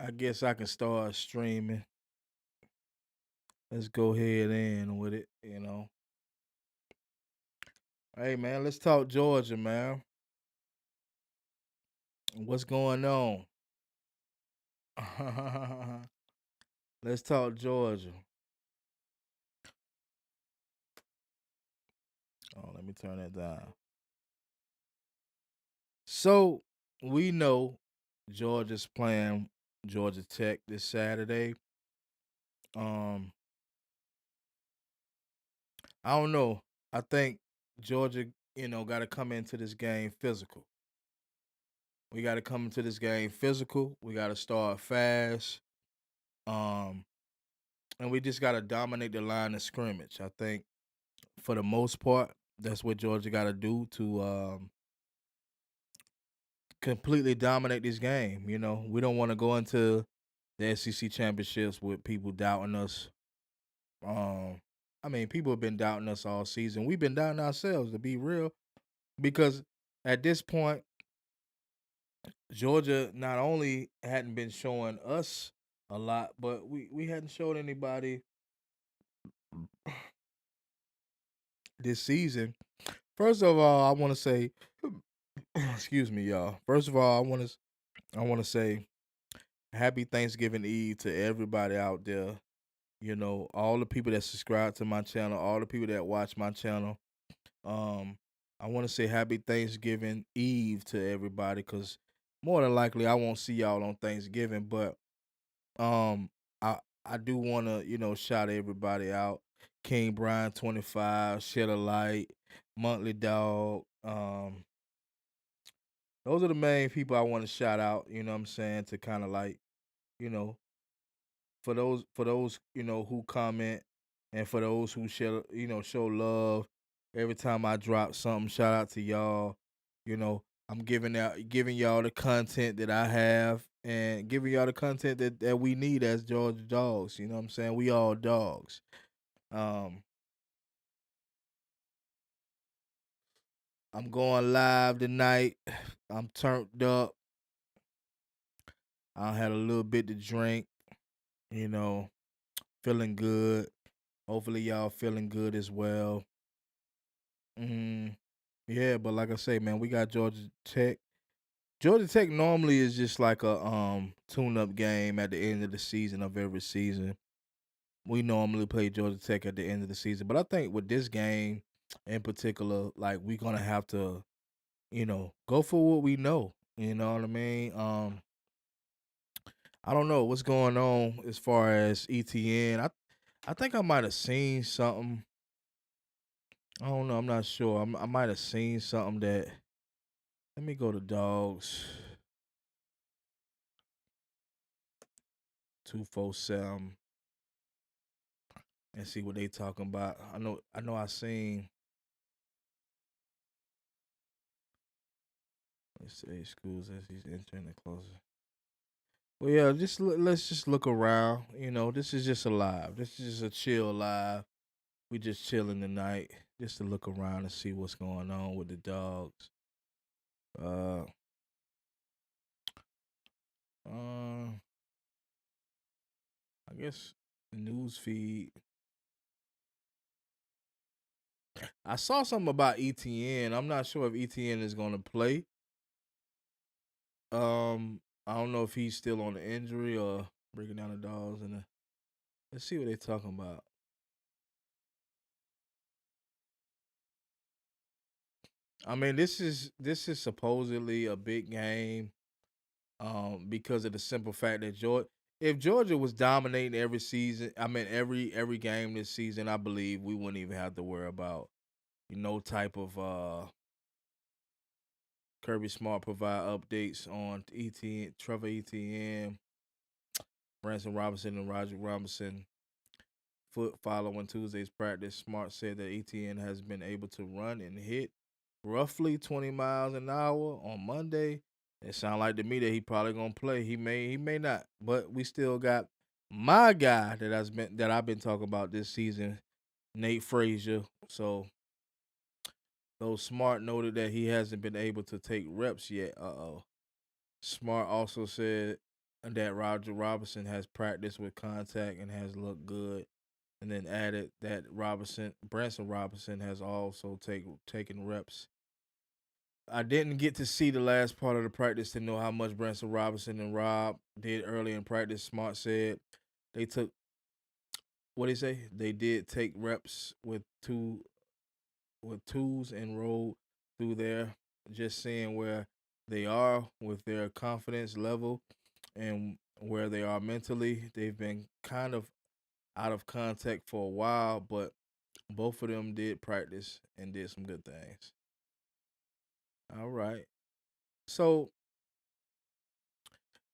I guess I can start streaming. Let's go ahead in with it. Hey man, let's talk Georgia, man. What's going on? Let's talk Georgia. Oh, let me turn that down. So we know Georgia's playing Georgia Tech this Saturday. Um, I don't know. I think Georgia, got to come into this game physical. We got to come into this game physical. We got to start fast. Um, and we just got to dominate the line of scrimmage. I think for the most part, that's what Georgia got to do to completely dominate this game. We don't want to go into the SEC championships with people doubting us. Um, I mean, people have been doubting us all season. We've been doubting ourselves, to be real, because at this point, Georgia not only hadn't been showing us a lot, but we hadn't showed anybody this season. First of all, I want to say, excuse me, y'all. First of all, I want to say happy Thanksgiving Eve to everybody out there. All the people that subscribe to my channel, all the people that watch my channel. Um, I want to say happy Thanksgiving Eve to everybody, because more than likely I won't see y'all on Thanksgiving, but um, I do want to shout everybody out. King Brian 25, Shed a Light, Monthly Dog. Those are the main people I want to shout out. You know what I'm saying, to kind of like you know for those who comment, and for those who show love every time I drop something. Shout out to y'all. You know, I'm giving y'all the content that I have, and giving y'all the content that we need as Georgia dogs. You know what I'm saying? We all dogs. Um, I'm going live tonight. I'm turned up. I had a little bit to drink. You know, feeling good. Hopefully y'all feeling good as well. Mm, yeah, but like I say, man, we got Georgia Tech. Georgia Tech normally is just like a tune up game at the end of the season of every season. We normally play Georgia Tech at the end of the season. But I think with this game in particular, like, we're gonna have to, go for what we know. You know what I mean? I don't know what's going on as far as ETN. I think I might have seen something. I don't know. I'm not sure. I might have seen something that. Let me go to dogs. 247 and see what they talking about. I know I seen, let's say, schools as he's entering the closer. Well, yeah, let's just look around. This is just a live. This is just a chill live. We just chilling tonight, just to look around and see what's going on with the dogs. Uh, uh, I guess the news feed. I saw something about ETN. I'm not sure if ETN is going to play. I don't know if he's still on the injury or breaking down the dogs. And let's see what they're talking about. I mean, this is supposedly a big game, because of the simple fact that if Georgia was dominating every season, I mean every game this season, I believe we wouldn't even have to worry about no type of Kirby Smart provide updates on ETN, Trevor Etienne, Branson Robinson, and Roger Robinson. Following Tuesday's practice, Smart said that ETN has been able to run and hit roughly 20 miles an hour on Monday. It sounds like to me that he probably gonna play. He may not, but we still got my guy that I've been talking about this season, Nate Frazier. So though Smart noted that he hasn't been able to take reps yet. Smart also said that Roger Robinson has practiced with contact and has looked good. And then added that Branson Robinson has also taken reps. I didn't get to see the last part of the practice to know how much Branson Robinson and Rob did early in practice. Smart said they took, what did he say? They did take reps with twos and rolled through there, just seeing where they are with their confidence level and where they are mentally. They've been kind of out of contact for a while, but both of them did practice and did some good things. All right. So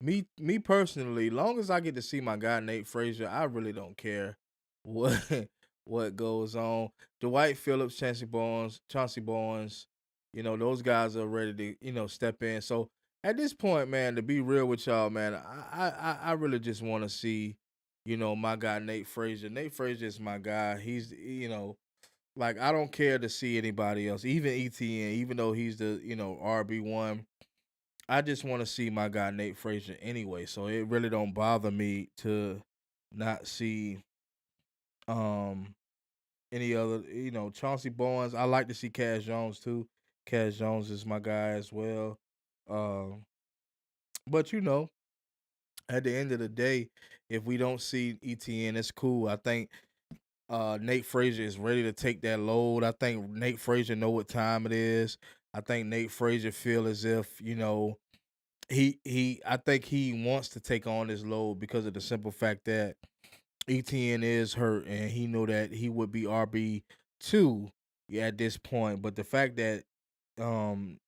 me personally, long as I get to see my guy Nate Frazier, I really don't care what what goes on. Dwight Phillips, Chauncey Barnes, those guys are ready to, step in. So at this point, man, to be real with y'all, man, I really just want to see, my guy Nate Frazier. Nate Frazier is my guy. He's, like I don't care to see anybody else, even ETN, even though he's the, RB1. I just want to see my guy Nate Frazier anyway. So it really don't bother me to not see um any other, Chauncey Barnes. I like to see Cash Jones too. Cash Jones is my guy as well. Um, but at the end of the day, if we don't see ETN, it's cool. I think Nate Frazier is ready to take that load. I think Nate Frazier know what time it is. I think Nate Frazier feel as if, he I think he wants to take on this load because of the simple fact that ETN is hurt and he knew that he would be RB2 at this point. But the fact that um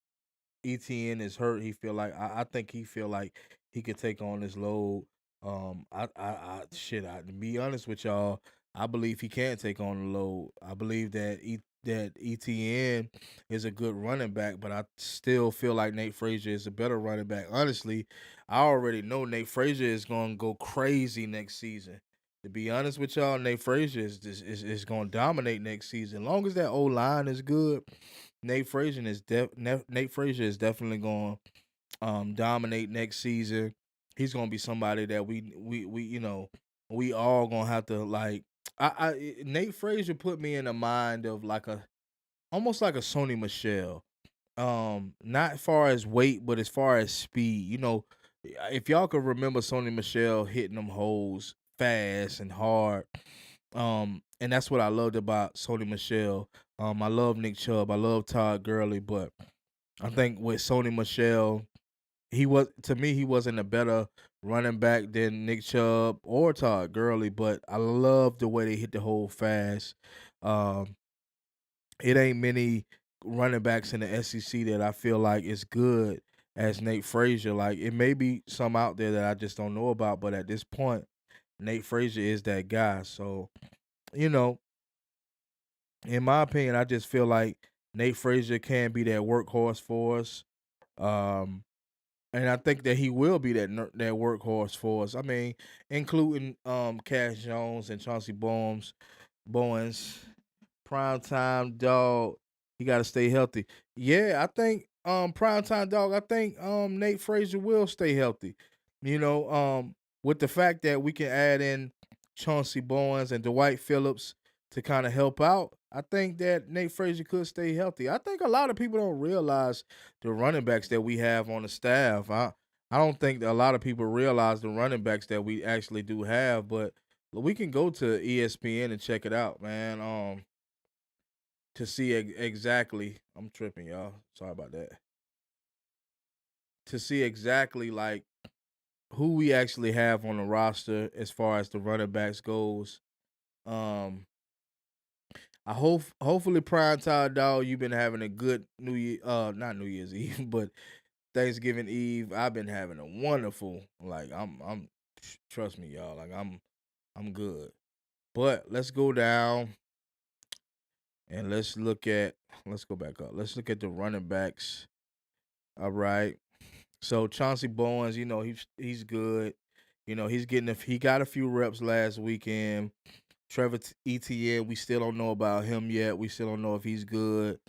ETN is hurt, he feel like I think he feel like he could take on this load. To be honest with y'all, I believe he can take on the load. I believe that ETN is a good running back, but I still feel like Nate Frazier is a better running back. Honestly, I already know Nate Frazier is going to go crazy next season. To be honest with y'all, Nate Frazier is going to dominate next season. Long as that O line is good, Nate Frazier is definitely going to dominate next season. He's going to be somebody that we all going to have to like. Nate Frazier put me in the mind of like a almost like a Sony Michelle. Not as far as weight, but as far as speed. If y'all could remember Sony Michelle hitting them holes fast and hard. And that's what I loved about Sony Michelle. I love Nick Chubb. I love Todd Gurley, but I think with Sony Michelle, he wasn't a better running back than Nick Chubb or Todd Gurley, but I love the way they hit the hole fast. Um, it ain't many running backs in the SEC that I feel like is good as Nate Frazier. Like it may be some out there that I just don't know about, but at this point, Nate Frazier is that guy. So, you know, in my opinion, I just feel like Nate Frazier can be that workhorse for us. Um, and I think that he will be that workhorse for us. I mean, including Cash Jones and Chauncey Bowens, prime time dog. He got to stay healthy. Yeah, I think prime time dog. I think Nate Frazier will stay healthy. You know, with the fact that we can add in Chauncey Bowens and Dwight Phillips to kind of help out, I think that Nate Frazier could stay healthy. I think a lot of people don't realize the running backs that we have on the staff. I don't think that a lot of people realize the running backs that we actually do have, but we can go to ESPN and check it out, man. To see exactly, I'm tripping, y'all. Sorry about that. To see exactly like who we actually have on the roster as far as the running backs goes. Um, I hopefully prime time dog, you've been having a good New Year, not New Year's Eve, but Thanksgiving Eve. I've been having a wonderful, like trust me, y'all, like I'm good. But let's go down and let's go back up. Let's look at the running backs. All right. So Chauncey Bowens, he's good. He got a few reps last weekend. Trevor Etienne, we still don't know about him yet. We still don't know if he's good.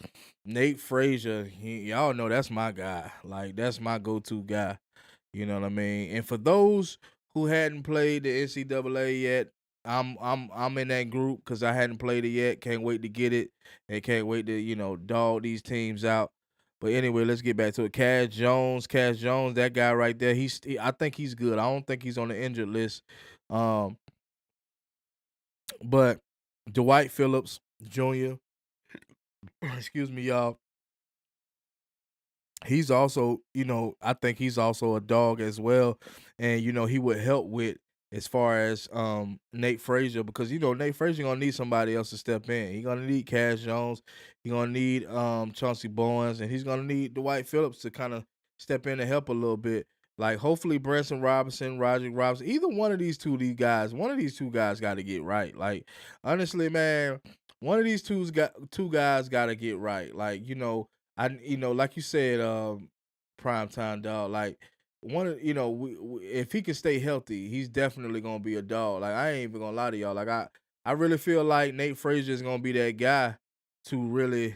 Nate Frazier, y'all know that's my guy. Like that's my go-to guy. You know what I mean? And for those who hadn't played the NCAA yet, I'm in that group because I hadn't played it yet. Can't wait to get it and can't wait to dog these teams out. But anyway, let's get back to it. Cash Jones, that guy right there. I think he's good. I don't think he's on the injured list. Um, but Dwight Phillips Jr. excuse me, y'all. He's also, I think he's also a dog as well. And, he would help with as far as Nate Frazier because Nate Frazier gonna need somebody else to step in. He gonna need Cash Jones, he gonna need Chauncey Bowens, and he's gonna need Dwight Phillips to kind of step in and help a little bit. Like hopefully Branson Robinson, Roger Robinson, either one of one of these two guys got to get right. Like honestly, man, one of these two guys got to get right. Like like you said, prime time dog. Like one of if he can stay healthy, he's definitely gonna be a dog. Like I ain't even gonna lie to y'all. Like I really feel like Nate Frazier is gonna be that guy to really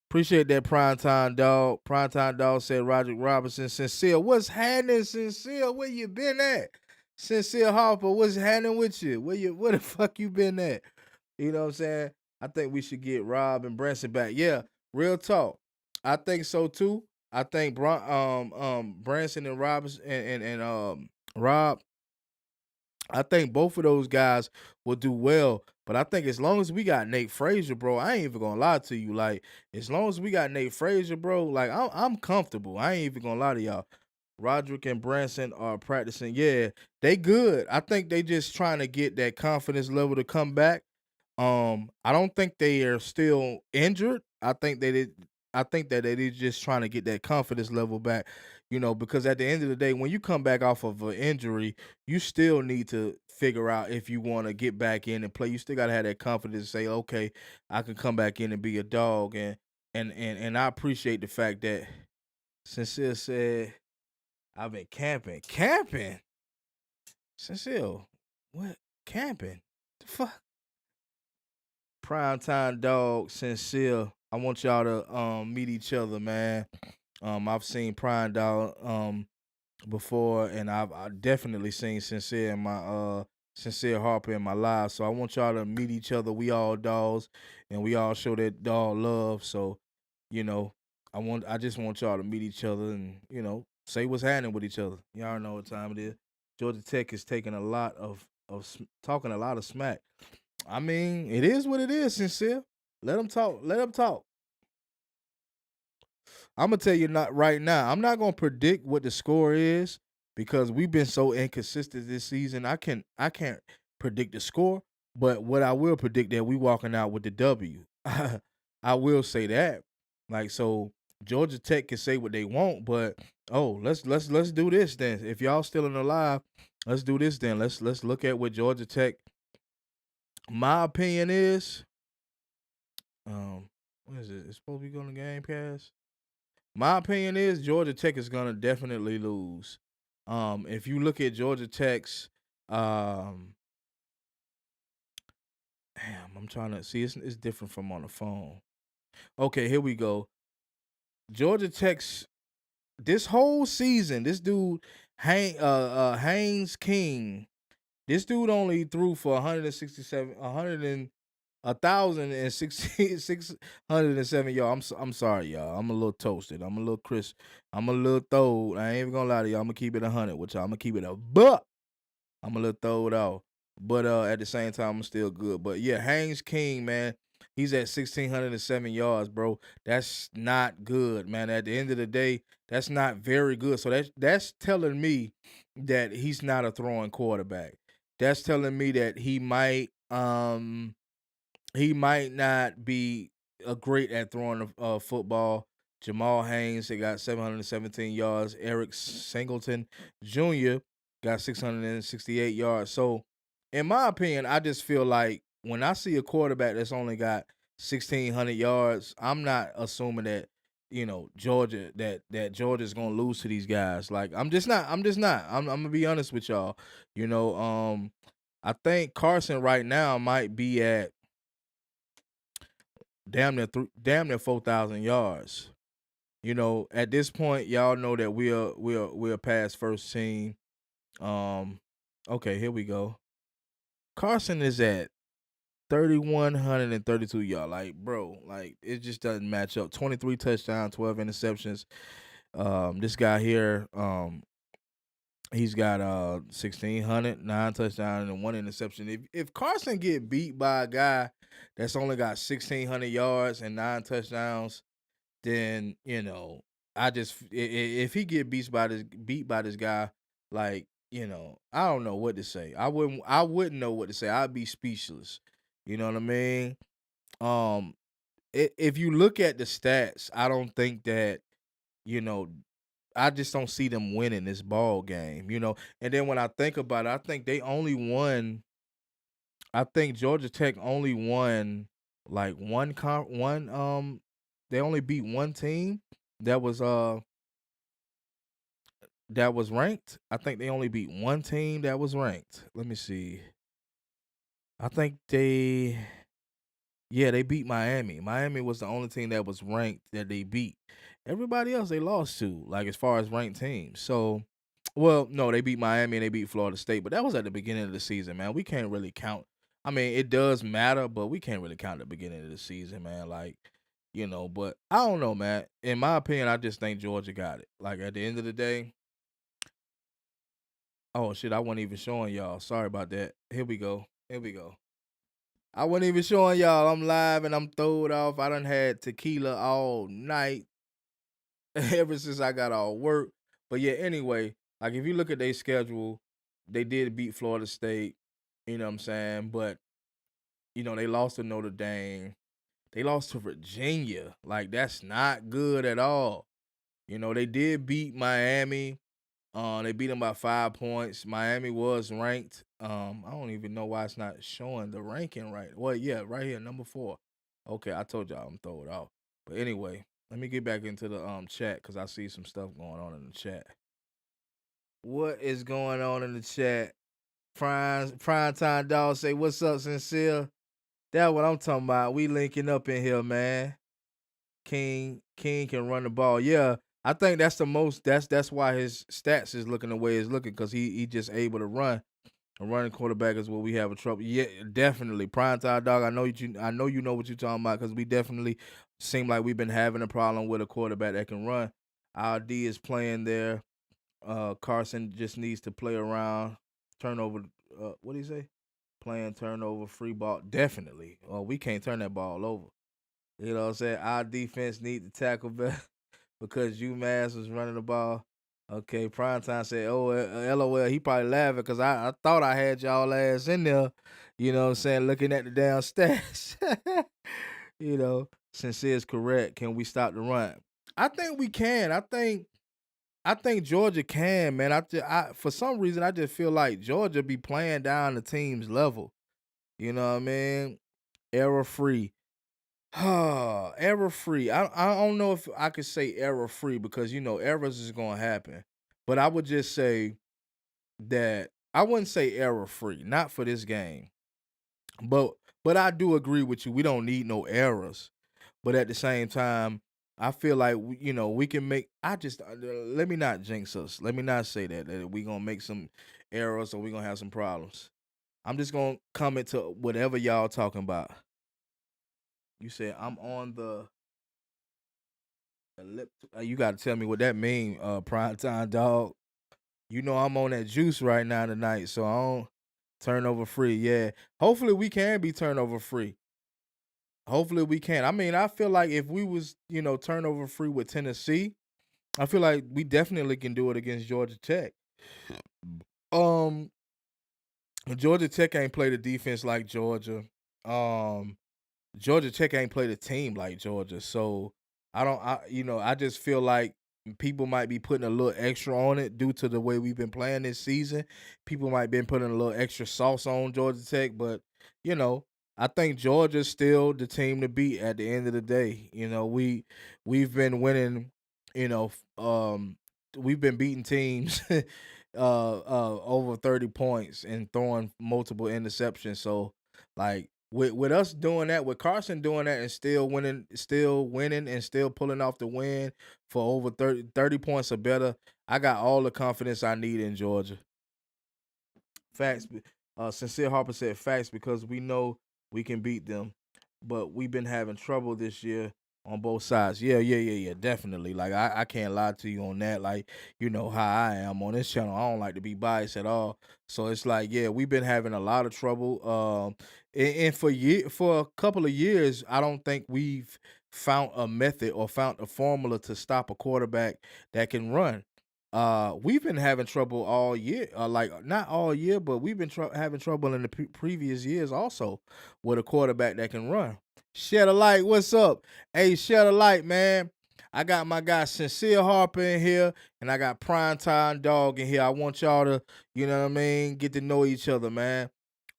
appreciate that prime time dog. Prime time dog said Roger Robinson. Sincere, what's happening? Sincere, where you been at? Sincere Harper, what's happening with you? Where the fuck you been at? You know what I'm saying? I think we should get Rob and Branson back. Yeah, real talk. I think so too. I think Branson and Robinson and Rob. I think both of those guys will do well. But I think as long as we got Nate Frazier, bro, I ain't even gonna lie to you. Like, as long as we got Nate Frazier, bro, like I'm comfortable. I ain't even gonna lie to y'all. Roderick and Branson are practicing. Yeah, they good. I think they just trying to get that confidence level to come back. I don't think they are still injured. I think that they just trying to get that confidence level back. Because at the end of the day, when you come back off of an injury, you still need to figure out if you want to get back in and play. You still gotta have that confidence to say, okay, I can come back in and be a dog. And I appreciate the fact that Sincere said I've been camping. Camping? Sincere, what camping? The fuck? Primetime dog, Sincere. I want y'all to meet each other, man. I've seen Prime Dog before, and I definitely seen Sincere in my Sincere Harper in my life. So I want y'all to meet each other. We all dogs, and we all show that dog love. So, you know, I just want y'all to meet each other and say what's happening with each other. Y'all know what time it is. Georgia Tech is taking a lot talking a lot of smack. I mean, it is what it is, Sincere. Let them talk. Let them talk. I'm gonna tell you not right now. I'm not gonna predict what the score is because we've been so inconsistent this season. I can't predict the score, but what I will predict that we walking out with the W. I will say that. Like so, Georgia Tech can say what they want, but let's do this then. If y'all still in alive, let's do this then. Let's look at what Georgia Tech. My opinion is, what is it? It's supposed to be going to Game Pass. My opinion is Georgia Tech is gonna definitely lose. If you look at Georgia Tech's, um, damn, I'm trying to see. It's different from on the phone. Okay, here we go. Georgia Tech's this whole season, this dude Haynes King, this dude only threw for 167, 607 y'all. I'm sorry, y'all. I'm a little toasted. I'm a little crisp. I'm a little throwed. I ain't even gonna lie to y'all. I'm gonna keep it 100 with y'all. I'm gonna keep it a buck. I'm a little throwed off. But at the same time, I'm still good. But yeah, Haynes King, man, he's at 1,607 yards, bro. That's not good, man. At the end of the day, that's not very good. So that's telling me that he's not a throwing quarterback. That's telling me that he might not be a great at throwing a football. Jamal Haynes, they got 717 yards. Eric Singleton Jr. got 668 yards. So, in my opinion, I just feel like when I see a quarterback that's only got 1,600 yards, I'm not assuming that Georgia's gonna lose to these guys. Like I'm just not. I'm gonna be honest with y'all. I think Carson right now might be at damn near 4,000 yards. At this point, y'all know that we're past first team. Um, okay, here we go. Carson is at 3,132 yards. Like, bro, like it just doesn't match up. 23 touchdowns, 12 interceptions. This guy here, he's got 1,600, 9 touchdowns and 1 interception. If Carson get beat by a guy that's only got 1,600 yards and 9 touchdowns, then if he get beat by this guy, like I don't know what to say. I wouldn't know what to say. I'd be speechless. You know what I mean? Um, if you look at the stats, I don't think that you know I just don't see them winning this ball game. And then when I think about it, I think they only won. I think Georgia Tech only won like one. They only beat one team that was uh that was ranked. I think they only beat one team that was ranked. Let me see. I think they beat Miami. Miami was the only team that was ranked that they beat. Everybody else they lost to, like as far as ranked teams. So, well, no, they beat Miami and they beat Florida State, but that was at the beginning of the season, man. We can't really count. I mean, it does matter, but we can't really count the beginning of the season, man. But I don't know, man. In my opinion, I just think Georgia got it. Like at the end of the day, oh shit, I wasn't even showing y'all. Sorry about that. Here we go. Here we go. I wasn't even showing y'all. I'm live and I'm throwed off. I done had tequila all night ever since I got off work. But yeah, anyway, like if you look at their schedule, they did beat Florida State. You know what I'm saying? But they lost to Notre Dame. They lost to Virginia. Like that's not good at all. They did beat Miami. They beat them by 5 points. Miami was ranked. I don't even know why it's not showing the ranking right. Well, yeah, right here, number 4. Okay, I told y'all I'm throw it off. But anyway, let me get back into the chat because I see some stuff going on in the chat. What is going on in the chat? Prime time dog say, "What's up, sincere?" That's what I'm talking about. We linking up in here, man. King can run the ball. Yeah, I think that's the most. That's why his stats is looking the way it's looking because he just able to run. A running quarterback is what we have a trouble. Yeah, definitely. Prime time dog. I know you know what you're talking about because we definitely seem like we've been having a problem with a quarterback that can run. Our D is playing there. Carson just needs to play around. Turnover. What do you say? Playing turnover, free ball. Definitely. We can't turn that ball over. You know what I'm saying? Our defense need to tackle better because UMass was running the ball. Okay, Primetime said, "Oh, LOL." He probably laughing because I thought I had y'all ass in there. You know what I'm saying? Looking at the damn stats. Sincere is correct. Can we stop the run? I think we can. I think Georgia can, man. For some reason I just feel like Georgia be playing down the team's level. You know what I mean? Error free. Error free. I don't know if I could say error free because errors is gonna happen. But I would just say that I wouldn't say error free, not for this game. But but I do agree with you. We don't need no errors. But at the same time, I feel like we can make. I just let me not jinx us. Let me not say that we gonna make some errors or we gonna have some problems. I'm just gonna comment to whatever y'all talking about. You said I'm on the lip. You got to tell me what that mean, prime time dog. I'm on that juice right now tonight, so I don't turnover free. Yeah, hopefully we can be turnover free. Hopefully we can. I mean, I feel like if we was turnover free with Tennessee, I feel like we definitely can do it against Georgia Tech. Um, Georgia Tech ain't played a defense like Georgia. Um, Georgia Tech ain't played a team like Georgia, so I just feel like people might be putting a little extra on it due to the way we've been playing this season. People might been putting a little extra sauce on Georgia Tech, but you know, I think Georgia's still the team to beat at the end of the day. We've been winning, you know, we've been beating teams over 30 points and throwing multiple interceptions. So like with us doing that, with Carson doing that and still winning and still pulling off the win for over 30 points or better, I got all the confidence I need in Georgia. Facts. Sincere Harper said facts because we know we can beat them, but we've been having trouble this year on both sides. Yeah, definitely. Like I can't lie to you on that. Like you know how I am on this channel. I don't like to be biased at all. So it's like yeah, we've been having a lot of trouble. And for a couple of years, I don't think we've found a method or found a formula to stop a quarterback that can run. We've been having trouble all year, like not all year, but we've been having trouble in the previous years also with a quarterback that can run. Shed a light, what's up? Hey, shed a light, man. I got my guy Sincere Harper in here, and I got Prime Time Dog in here. I want y'all to, you know what I mean, get to know each other, man.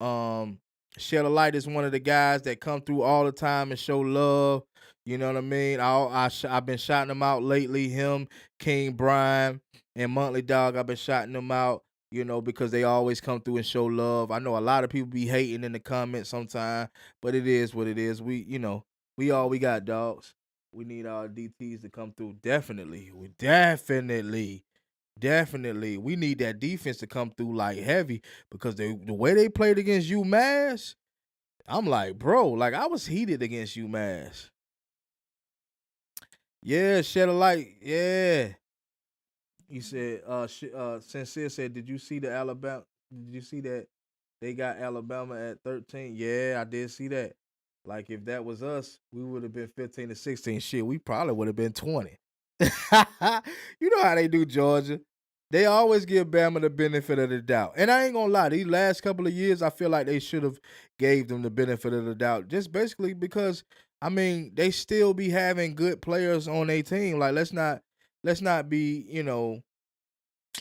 Um, Shed a light is one of the guys that come through all the time and show love. You know what I mean? I've been shouting him out lately. Him, King Brian and Monthly Dog, I've been shouting them out, you know, because they always come through and show love. I know a lot of people be hating in the comments sometimes, but it is what it is. We all we got, dogs. We need our DTs to come through. Definitely. We need that defense to come through like heavy because the way they played against UMass, I'm like, bro, like I was heated against UMass. Yeah, shed a light. Yeah. He said, Sincere said, did you see the Alabama? Did you see that they got Alabama at 13? Yeah, I did see that. Like, if that was us, we would have been 15 to 16. Shit, we probably would have been 20. You know how they do Georgia. They always give Bama the benefit of the doubt. And I ain't gonna lie, these last couple of years, I feel like they should have gave them the benefit of the doubt. Just basically because I mean, they still be having good players on their team. Like, let's not be,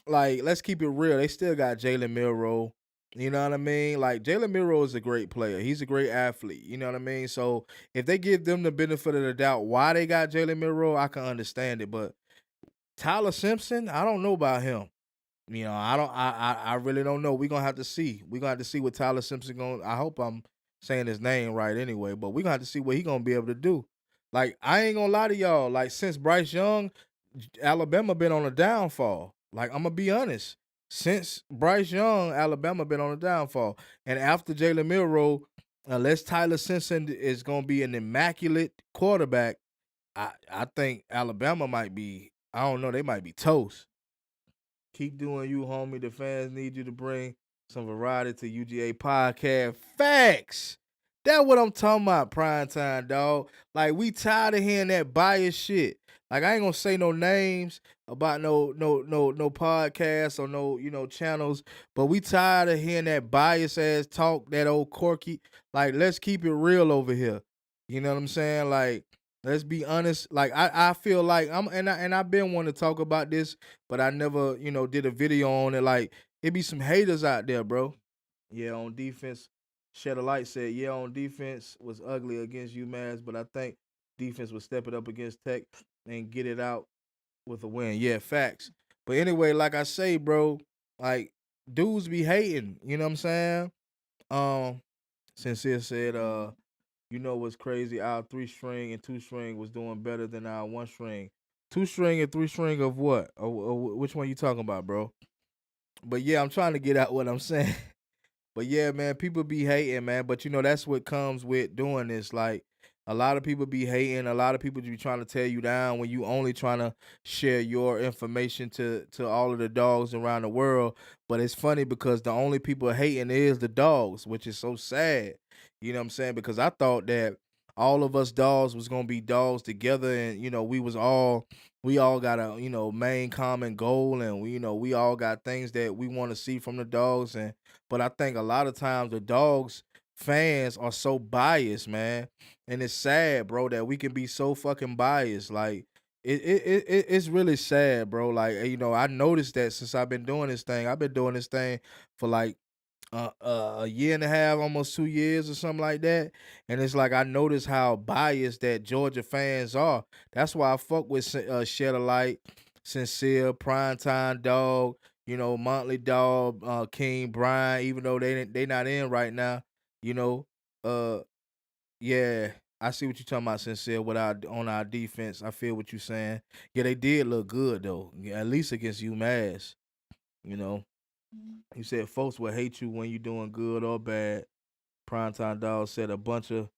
like, let's keep it real. They still got Jalen Milroe. You know what I mean? Like Jalen Milroe is a great player. He's a great athlete. You know what I mean? So if they give them the benefit of the doubt why they got Jalen Milroe, I can understand it. But Tyler Simpson, I don't know about him. I don't I really don't know. We're gonna have to see. We're gonna have to see what Tyler Simpson going I hope I'm saying his name right anyway, but we're gonna have to see what he gonna be able to do. Like, I ain't gonna lie to y'all. Like, since Bryce Young, Alabama been on a downfall. Like, I'm gonna be honest. Since Bryce Young, Alabama been on a downfall. And after Jalen Milroe, unless Tyler Simpson is gonna be an immaculate quarterback, I think Alabama might be, I don't know, they might be toast. Keep doing you, homie. The fans need you to bring some variety to UGA podcast. Facts. That's what I'm talking about, prime time, dog. Like, we tired of hearing that bias shit. Like, I ain't gonna say no names about no podcasts or no, channels, but we tired of hearing that bias ass talk, that old corky. Like, let's keep it real over here. You know what I'm saying? Like, let's be honest. Like, I feel like I've been wanting to talk about this, but I never, did a video on it. Like, it be some haters out there, bro. Yeah, on defense. Shed a Light said, yeah, on defense was ugly against UMass, but I think defense would step it up against Tech and get it out with a win. Yeah, facts. But anyway, like I say, bro, like, dudes be hating. You know what I'm saying? Um, Sincere said, you know what's crazy? Our 3 string and 2 string was doing better than our 1 string. 2 string and 3 string of what? Which one you talking about, bro? But yeah, I'm trying to get out what I'm saying. But yeah, man, people be hating, man. But that's what comes with doing this. Like, a lot of people be hating. A lot of people be trying to tear you down when you only trying to share your information to all of the dogs around the world. But it's funny because the only people hating is the dogs, which is so sad. You know what I'm saying? Because I thought that all of us dogs was gonna be dogs together, and we all got a main common goal, and we all got things that we want to see from the dogs, and but I think a lot of times the dogs fans are so biased, man. And it's sad, bro, that we can be so fucking biased. Like, it's really sad, bro. Like, I noticed that since I've been doing this thing. I've been doing this thing for like a year and a half, almost 2 years or something like that. And it's like I noticed how biased that Georgia fans are. That's why I fuck with Shed a Light, Sincere, Primetime Dog, Monthly Dog, King Brian, even though they not in right now, you know. Uh, yeah, I see what you're talking about, sincere. With our on our defense, I feel what you're saying. Yeah, they did look good though. Yeah, at least against UMass. You know, you said folks will hate you when you're doing good or bad. Primetime Dog said a bunch of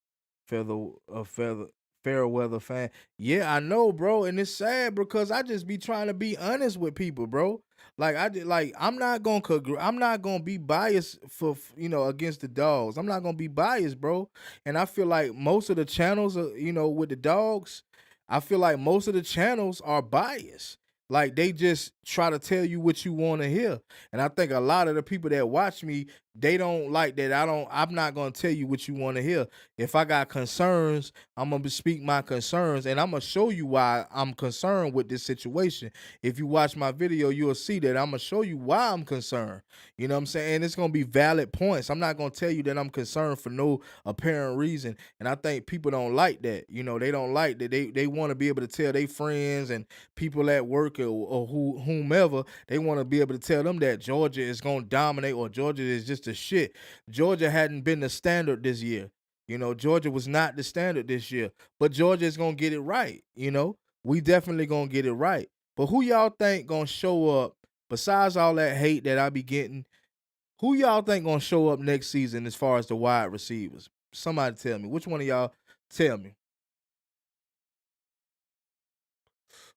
feather feather fair weather fan. Yeah, I know, bro, and it's sad because I just be trying to be honest with people, bro. Like I'm not gonna I'm not gonna be biased for against the dogs. I'm not gonna be biased, bro. And I feel like most of the channels, with the dogs, I feel like most of the channels are biased. Like they just try to tell you what you want to hear. And I think a lot of the people that watch me, they don't like that. I'm not gonna tell you what you want to hear. If I got concerns, I'm gonna speak my concerns, and I'm gonna show you why I'm concerned with this situation. If you watch my video, you'll see that I'm gonna show you why I'm concerned. You know what I'm saying? And it's gonna be valid points. I'm not gonna tell you that I'm concerned for no apparent reason. And I think people don't like that. They don't like that. They want to be able to tell their friends and people at work or whomever, they want to be able to tell them that Georgia is gonna dominate or Georgia is just a shit. Georgia hadn't been the standard this year. Georgia was not the standard this year, but Georgia is gonna get it right. We definitely gonna get it right. But who y'all think gonna show up besides all that hate that I be getting? Who y'all think gonna show up next season as far as the wide receivers? Somebody tell me. Which one of y'all tell me?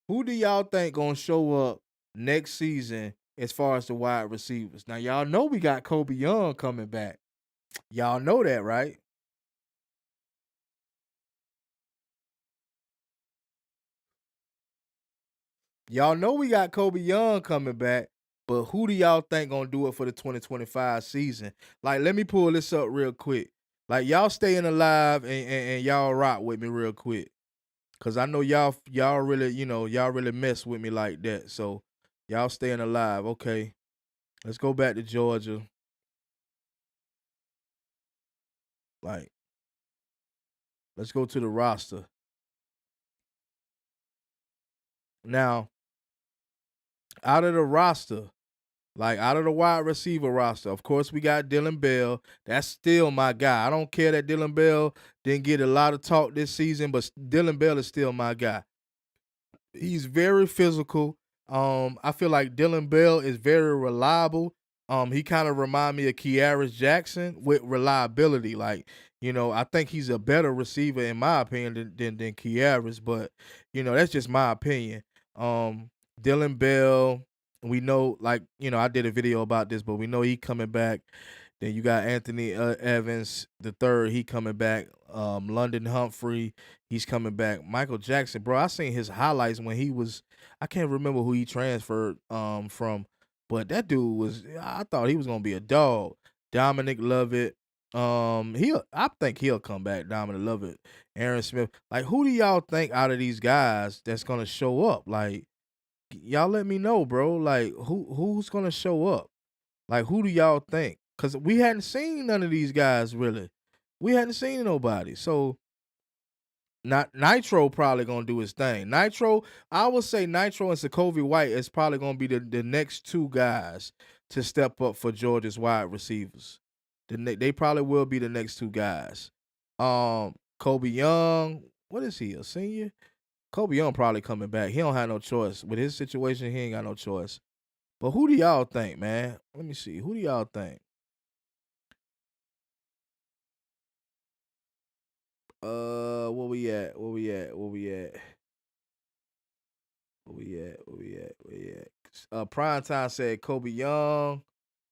Who do y'all think gonna show up next season as far as the wide receivers? Now y'all know we got Kobe Young coming back. Y'all know that, right? Y'all know we got Kobe Young coming back, but who do y'all think gonna do it for the 2025 season? Like, let me pull this up real quick. Like, y'all staying alive and y'all rock with me real quick. Cause I know y'all really, y'all really mess with me like that. So y'all staying alive. Okay. Let's go back to Georgia. Like, let's go to the roster. Now, out of the roster, like out of the wide receiver roster, of course we got Dylan Bell. That's still my guy. I don't care that Dylan Bell didn't get a lot of talk this season, but Dylan Bell is still my guy. He's very physical. I feel like Dylan Bell is very reliable. He kind of remind me of Kearis Jackson with reliability. Like, I think he's a better receiver in my opinion than Kearis, but that's just my opinion. Dylan Bell, we know, like, I did a video about this, but we know he coming back. Then you got Anthony Evans the third. He coming back. London Humphrey, he's coming back. Michael Jackson, bro, I seen his highlights when he was. I can't remember who he transferred from, but that dude was. I thought he was gonna be a dog. Dominic Lovett. I think he'll come back. Dominic Lovett, Aaron Smith. Like, who do y'all think out of these guys that's gonna show up? Like, y'all let me know, bro. Like, who's gonna show up? Like, who do y'all think? Because we hadn't seen none of these guys really. We hadn't seen nobody. So, not Nitro probably gonna do his thing. Nitro, I would say Nitro and Sokovia White is probably gonna be the next two guys to step up for Georgia's wide receivers. They probably will be the next two guys. Kobe Young, what is he, a senior? Kobe Young probably coming back. He don't have no choice. With his situation, he ain't got no choice. But who do y'all think, man? Let me see. Who do y'all think? Where we at? Where we at? Where we at? Where we at? Where we at? Where we at? Prime Time said Kobe Young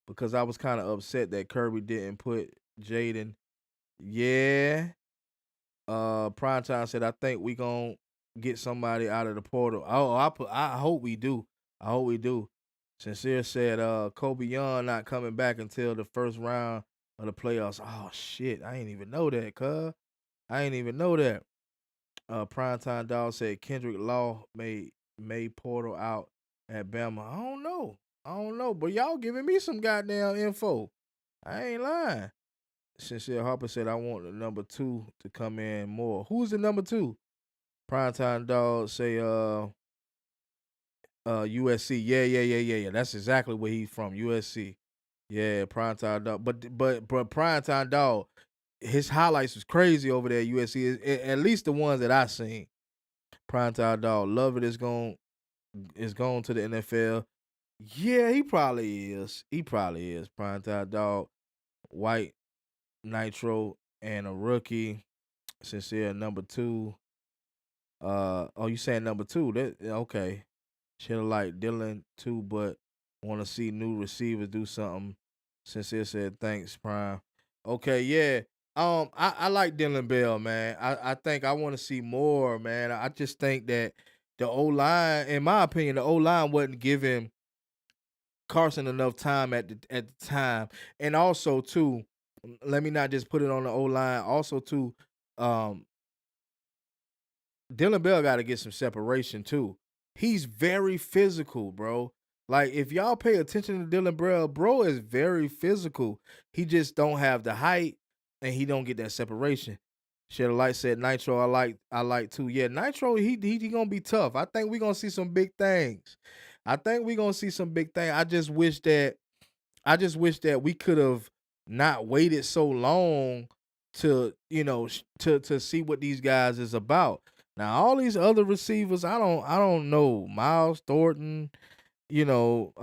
because I was kind of upset that Kirby didn't put Jaden. Yeah. Prime Time said I think we gonna get somebody out of the portal. Oh, I hope we do. I hope we do. Sincere said Kobe Young not coming back until the first round of the playoffs. Oh shit, I ain't even know that, cuz. I ain't even know that. Primetime Dog said Kendrick Law made Portal out at Bama. I don't know. I don't know. But y'all giving me some goddamn info. I ain't lying. Sincere Harper said I want the number two to come in more. Who's the number two? Primetime Dog say USC. Yeah. That's exactly where he's from. USC. Yeah, Primetime Dog. But Primetime Dog, his highlights was crazy over there at USC. At least the ones that I seen. Primetime dog, Lovett is going to the NFL. Yeah, he probably is. He probably is. Primetime dog, White, Nitro, and a rookie. Sincere number two. Oh, you saying number two? That okay. Should have liked Dylan too, but want to see new receivers do something. Sincere said thanks, Prime. Okay, yeah. I like Dylan Bell, man. I think I want to see more, man. I just think that the O line, in my opinion, the O line wasn't giving Carson enough time at the time, and also too. Let me not just put it on the O line. Also too, um, Dylan Bell got to get some separation too. He's very physical, bro. Like if y'all pay attention to Dylan Bell, bro is very physical. He just don't have the height, and he don't get that separation. Shed Light said Nitro. I like too. Yeah, Nitro. He gonna be tough. I think we gonna see some big things. I think we gonna see some big things. I just wish that we could have not waited so long to to see what these guys is about. Now all these other receivers, I don't know. Miles Thornton, a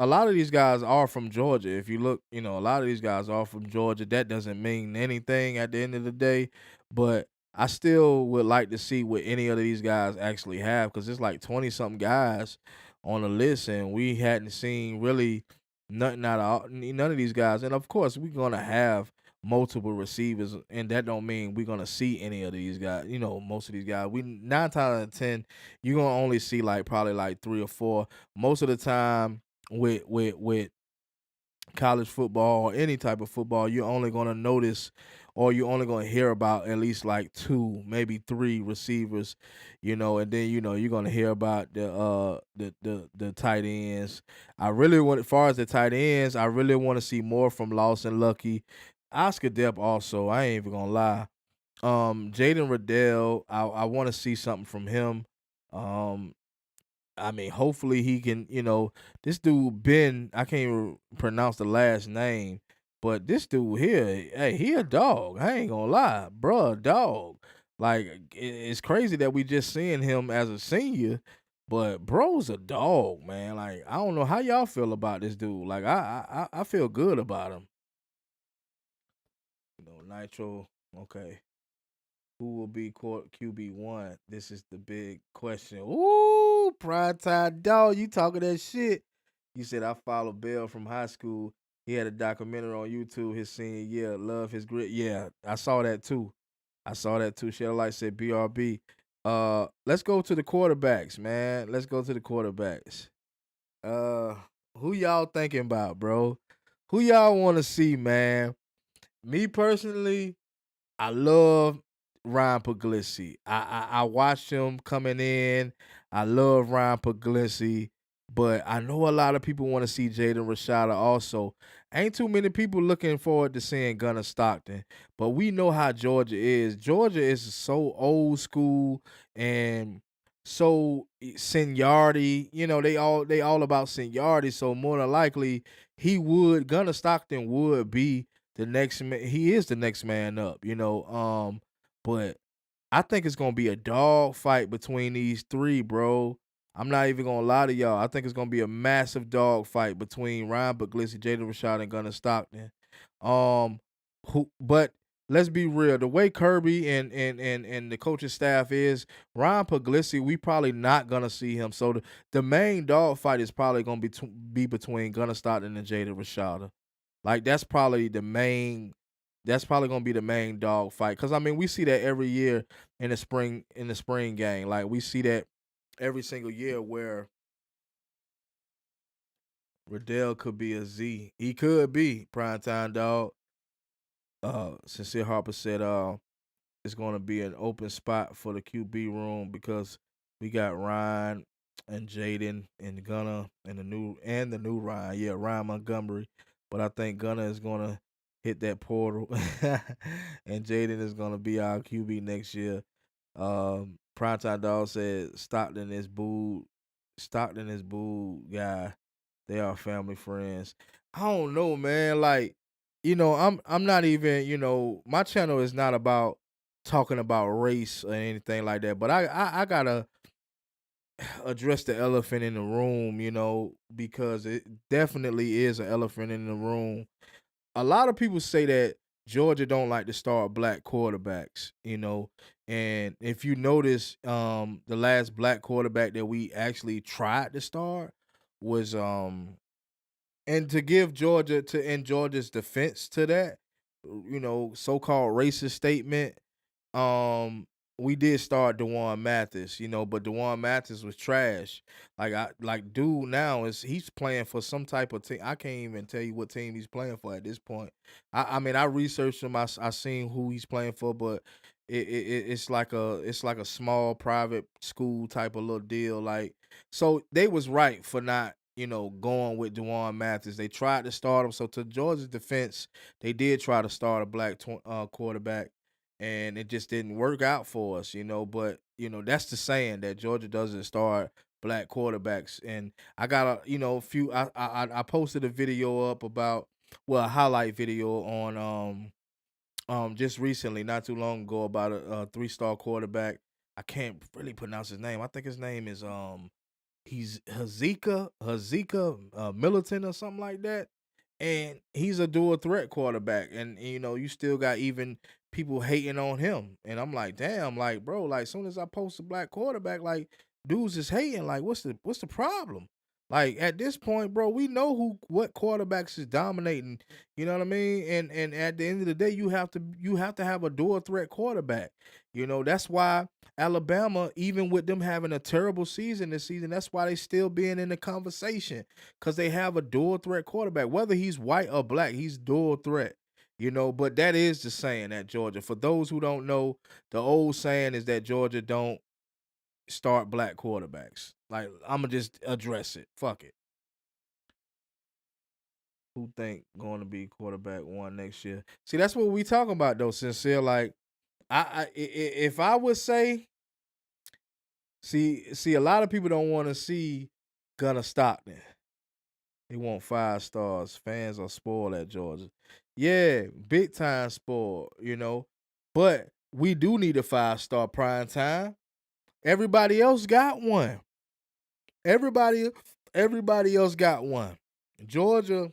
lot of these guys are from Georgia. If you look, a lot of these guys are from Georgia. That doesn't mean anything at the end of the day, but I still would like to see what any of these guys actually have because it's like 20 something guys on the list, and we hadn't seen really nothing out of none of these guys. And of course, we're gonna have multiple receivers, and that don't mean we're gonna see any of these guys. Most of these guys, we 9 times out of 10, you're gonna only see like probably like 3 or 4 most of the time with college football or any type of football. You're only going to notice or you're only going to hear about at least like 2 maybe 3 receivers, and then you're going to hear about the tight ends. I really want, as far as the tight ends, I really want to see more from Lawson Lucky. Oscar Depp also, I ain't even gonna lie. Jaden Riddell, I want to see something from him. um I mean, hopefully he can, this dude Ben, I can't even pronounce the last name, but this dude here, hey, he a dog. I ain't gonna lie, bruh, dog. Like it's crazy that we just seeing him as a senior, but bro's a dog, man. Like I don't know how y'all feel about this dude. Like I feel good about him. Nitro. Okay. Who will be QB1? This is the big question. Ooh, prime time dog. You talking that shit. You said I followed Bell from high school. He had a documentary on YouTube his senior year. Love his grit. Yeah, I saw that too. I saw that too. Shell Light said BRB. Let's go to the quarterbacks, man. Let's go to the quarterbacks. Uh who y'all thinking about, bro? Who y'all want to see, man? Me personally, I love Ryan Puglisi. I watched him coming in. I love Ryan Puglisi, but I know a lot of people want to see Jaden Rashada also. Ain't too many people looking forward to seeing Gunnar Stockton, but we know how Georgia is. Georgia is so old school and so seniority. They all about seniority. So more than likely, Gunnar Stockton would be the next man. He is the next man up, but I think it's gonna be a dog fight between these three, bro. I'm not even gonna lie to y'all. I think it's gonna be a massive dog fight between Ryan Puglisi, Jaden Rashad, and Gunnar Stockton. Um, but let's be real. The way Kirby and the coaching staff is, Ryan Puglisi, we probably not gonna see him. So the main dog fight is probably gonna be between Gunnar Stockton and Jaden Rashada. Like that's probably gonna be the main dog fight. Cause I mean we see that every year in the spring game. Like we see that every single year where Riddell could be a Z. He could be primetime dog. Sincere Harper said it's gonna be an open spot for the QB room because we got Ryan and Jaden and Gunner and the new Ryan. Yeah, Ryan Montgomery. But I think Gunner is gonna hit that portal and Jaden is gonna be our QB next year. Primetime Dog said Stockton is booed guy. They are family friends. I don't know, man. Like I'm not even, my channel is not about talking about race or anything like that, but I gotta address the elephant in the room, because it definitely is an elephant in the room. A lot of people say that Georgia don't like to start black quarterbacks, and if you notice, the last black quarterback that we actually tried to start was and to give Georgia to in Georgia's defense to that, so-called racist statement, um, we did start Dewan Mathis, but Dewan Mathis was trash. Like dude now he's playing for some type of team. I can't even tell you what team he's playing for at this point. I mean I researched him. I seen who he's playing for, but it's like a small private school type of little deal. Like so they was right for not going with Dewan Mathis. They tried to start him. So to Georgia's defense, they did try to start a black quarterback and it just didn't work out for us, But that's the saying that Georgia doesn't start black quarterbacks. And I got a few. I posted a video up about a highlight video on just recently, not too long ago, about a 3-star quarterback. I can't really pronounce his name. I think his name is he's Hazika Militant or something like that. And he's a dual threat quarterback. And you still got even people hating on him. And I'm like, damn, like, bro, like soon as I post a black quarterback, like dudes is hating. Like, what's the problem? Like at this point, bro, we know what quarterbacks is dominating. You know what I mean? And at the end of the day, you have to have a dual threat quarterback. That's why Alabama, even with them having a terrible season this season, that's why they still being in the conversation because they have a dual threat quarterback. Whether he's white or black, he's dual threat. But that is the saying at Georgia. For those who don't know, the old saying is that Georgia don't start black quarterbacks. Like I'm gonna just address it. Fuck it. Who think going to be quarterback one next year? See, that's what we talking about though. Sincere, like if I would say, see, a lot of people don't want to see Gunner Stockton. They want 5 stars. Fans are spoiled at Georgia. Yeah, big time spoiled. But we do need a 5-star prime time. Everybody else got one. Everybody, everybody else got one. Georgia,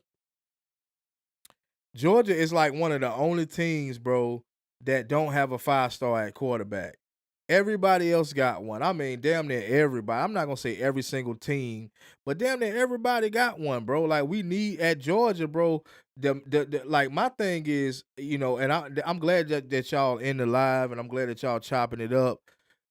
Georgia is like one of the only teams, bro, that don't have a 5-star at quarterback. Everybody else got one. I mean, damn near everybody. I'm not gonna say every single team, but damn near everybody got one, bro. Like we need at Georgia, bro. Like my thing is, and I'm glad that y'all in the live, and I'm glad that y'all chopping it up,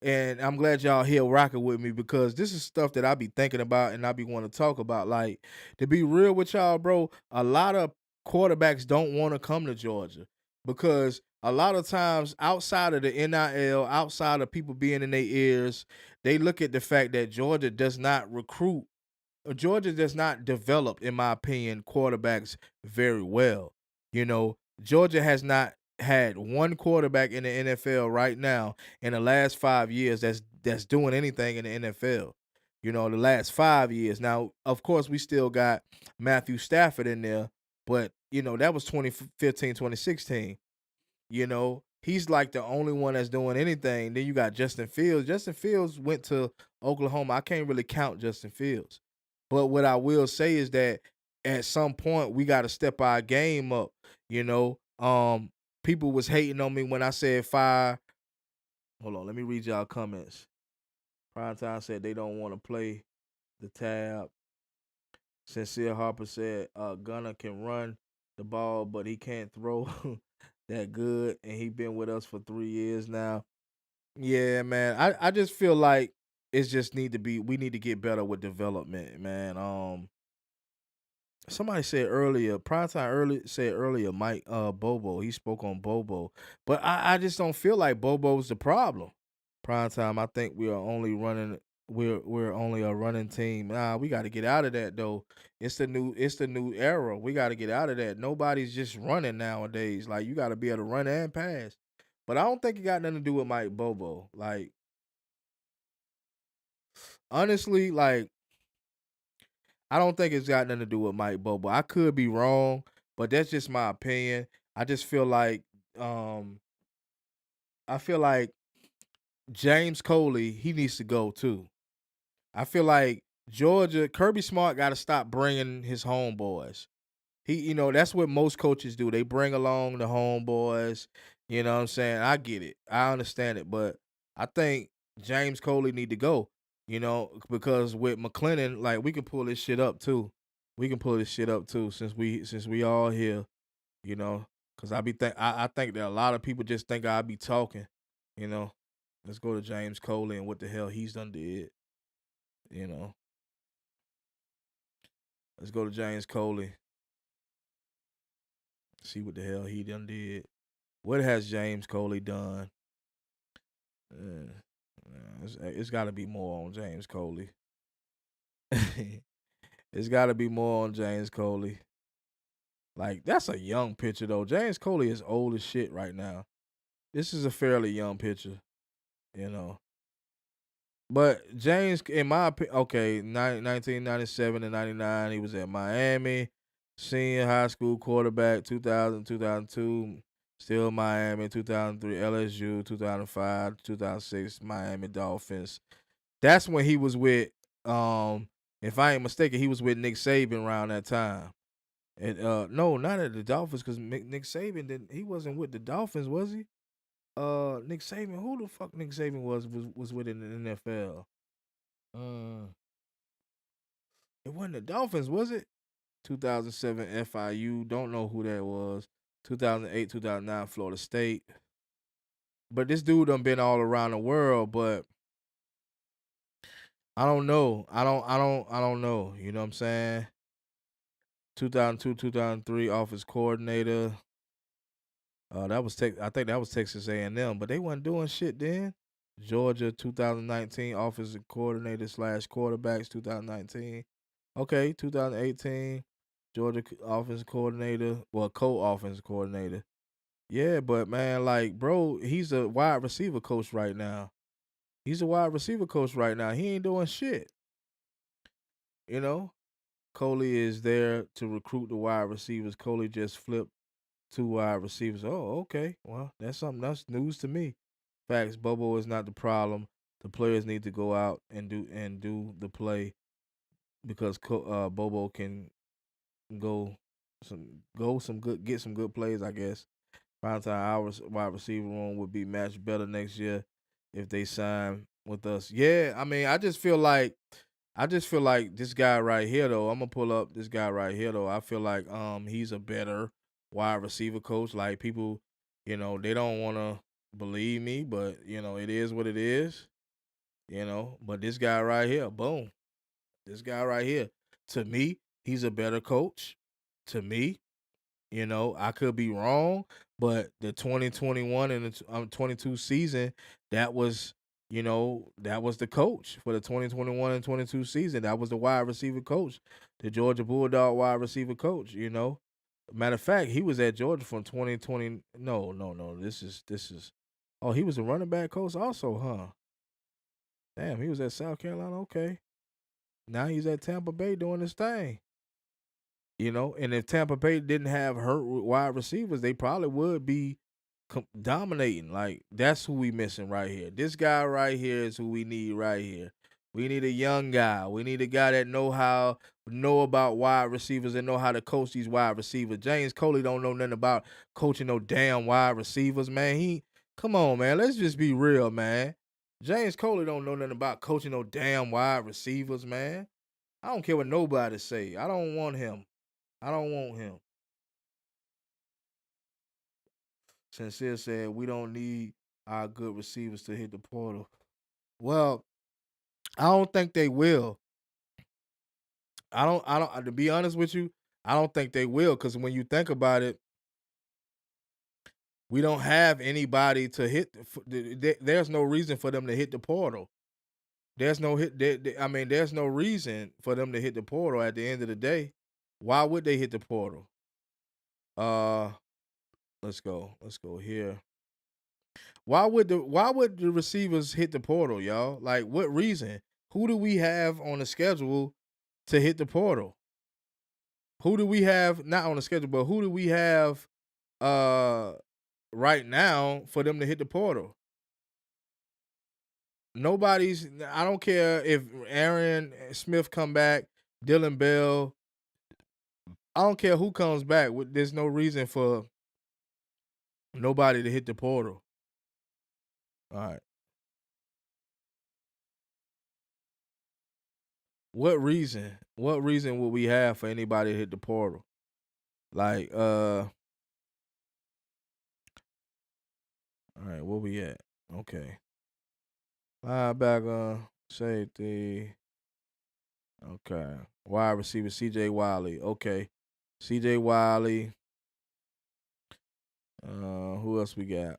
and I'm glad y'all here rocking with me because this is stuff that I be thinking about and I be want to talk about. Like to be real with y'all, bro, a lot of quarterbacks don't want to come to Georgia because a lot of times outside of the NIL, outside of people being in their ears, they look at the fact that Georgia does not recruit, or Georgia does not develop, in my opinion, quarterbacks very well. Georgia has not had one quarterback in the NFL right now in the last 5 years that's doing anything in the NFL. The last 5 years. Now, of course, we still got Matthew Stafford in there, but that was 2015, 2016. He's like the only one that's doing anything. Then you got Justin Fields. Justin Fields went to Oklahoma. I can't really count Justin Fields. But what I will say is that at some point we got to step our game up, you know. People was hating on me when I said fire. Hold on, let me read y'all comments. Primetime said they don't want to play the tab. Sincere Harper said Gunner can run the ball, but he can't throw that good, and he been with us for 3 years now. Yeah, man. I just feel like it's just we need to get better with development, man. Somebody said earlier, Primetime said earlier, Mike Bobo. He spoke on Bobo. But I just don't feel like Bobo's the problem. Primetime, I think we're only a running team. Nah, we gotta get out of that though. It's the new era. We gotta get out of that. Nobody's just running nowadays. Like you gotta be able to run and pass. But I don't think it got nothing to do with Mike Bobo. Like honestly, like I don't think it's got nothing to do with Mike Bobo. I could be wrong, but that's just my opinion. I just feel like um I feel like James Coley, he needs to go too. I feel like Georgia Kirby Smart got to stop bringing his homeboys. That's what most coaches do. They bring along the homeboys. You know what I'm saying? I get it. I understand it, but I think James Coley need to go. Because with McClendon, like we can pull this shit up too. We can pull this shit up too since we all here. You know, because I think that a lot of people just think I be talking. You know, let's go to James Coley and what the hell he's done did. You know, let's go to James Coley. See what the hell he done did. What has James Coley done? Uh, it's got to be more on James Coley. It's got to be more on James Coley. Like, that's a young pitcher, though. James Coley is old as shit right now. This is a fairly young pitcher, you know. But James, in my opinion, okay, 1997 and 99, he was at Miami, senior high school quarterback, 2000, 2002, still Miami, 2003, LSU, 2005, 2006, Miami Dolphins. That's when he was with, if I ain't mistaken, he was with Nick Saban around that time. And no, not at the Dolphins, because Nick Saban didn't. He wasn't with the Dolphins, was he? Nick Saban. Who the fuck Nick Saban was with in the NFL? Uh, it wasn't the Dolphins, was it? 2007 FIU. Don't know who that was. 2008, 2009 Florida State. But this dude done been all around the world. But I don't know. I don't know. You know what I'm saying? 2002, 2003 office coordinator. That was I think that was Texas A&M, but they wasn't doing shit then. Georgia 2019 offensive coordinator slash quarterbacks 2019. Okay, 2018 Georgia offensive coordinator, well co-offensive coordinator. Yeah, but man, like bro, he's a wide receiver coach right now. He's a wide receiver coach right now. He ain't doing shit. You know, Coley is there to recruit the wide receivers. Coley just flipped two wide receivers. Oh, okay. Well, that's news to me. Facts. Bobo is not the problem. The players need to go out and do the play because Bobo can go some good get some good plays. I guess. Prime time our wide receiver room would be matched better next year if they sign with us. Yeah, I mean, I just feel like this guy right here though. I'm gonna pull up this guy right here though. I feel like he's a better wide receiver coach. Like people, they don't want to believe me, but it is what it is. But this guy right here, boom, this guy right here, to me, he's a better coach. To me, I could be wrong, but the 2021 and the 22 season, that was, that was the coach for the 2021 and 22 season. That was the wide receiver coach, the Georgia Bulldog wide receiver coach. Matter of fact, he was at Georgia from 2020. No, no, no. This is. Oh, he was a running back coach also, huh? Damn, he was at South Carolina. Okay, now he's at Tampa Bay doing his thing. And if Tampa Bay didn't have hurt wide receivers, they probably would be dominating. Like that's who we missing right here. This guy right here is who we need right here. We need a young guy. We need a guy that know about wide receivers and know how to coach these wide receivers. James Coley don't know nothing about coaching no damn wide receivers, man. Come on, man. Let's just be real, man. James Coley don't know nothing about coaching no damn wide receivers, man. I don't care what nobody say. I don't want him. I don't want him. Sincere said we don't need our good receivers to hit the portal. Well, I don't think they will. I don't to be honest with you, I don't think they will because when you think about it, we don't have anybody to hit. There's no reason for them to hit the portal. There's no hit. I mean, there's no reason for them to hit the portal at the end of the day. Why would they hit the portal? Uh, let's go. Let's go here. Why would the receivers hit the portal, y'all? Like what reason? Who do we have on the schedule to hit the portal? who do we have not on the schedule, but who do we have uh right now for them to hit the portal? Nobody's. I don't care if Aaron Smith come back, Dylan Bell. I don't care who comes back. There's no reason for nobody to hit the portal. All right. What reason? What reason would we have for anybody to hit the portal? Like, all right, where we at? Okay. Linebacker, safety. Okay. Wide receiver, CJ Wiley. Okay. CJ Wiley. Who else we got?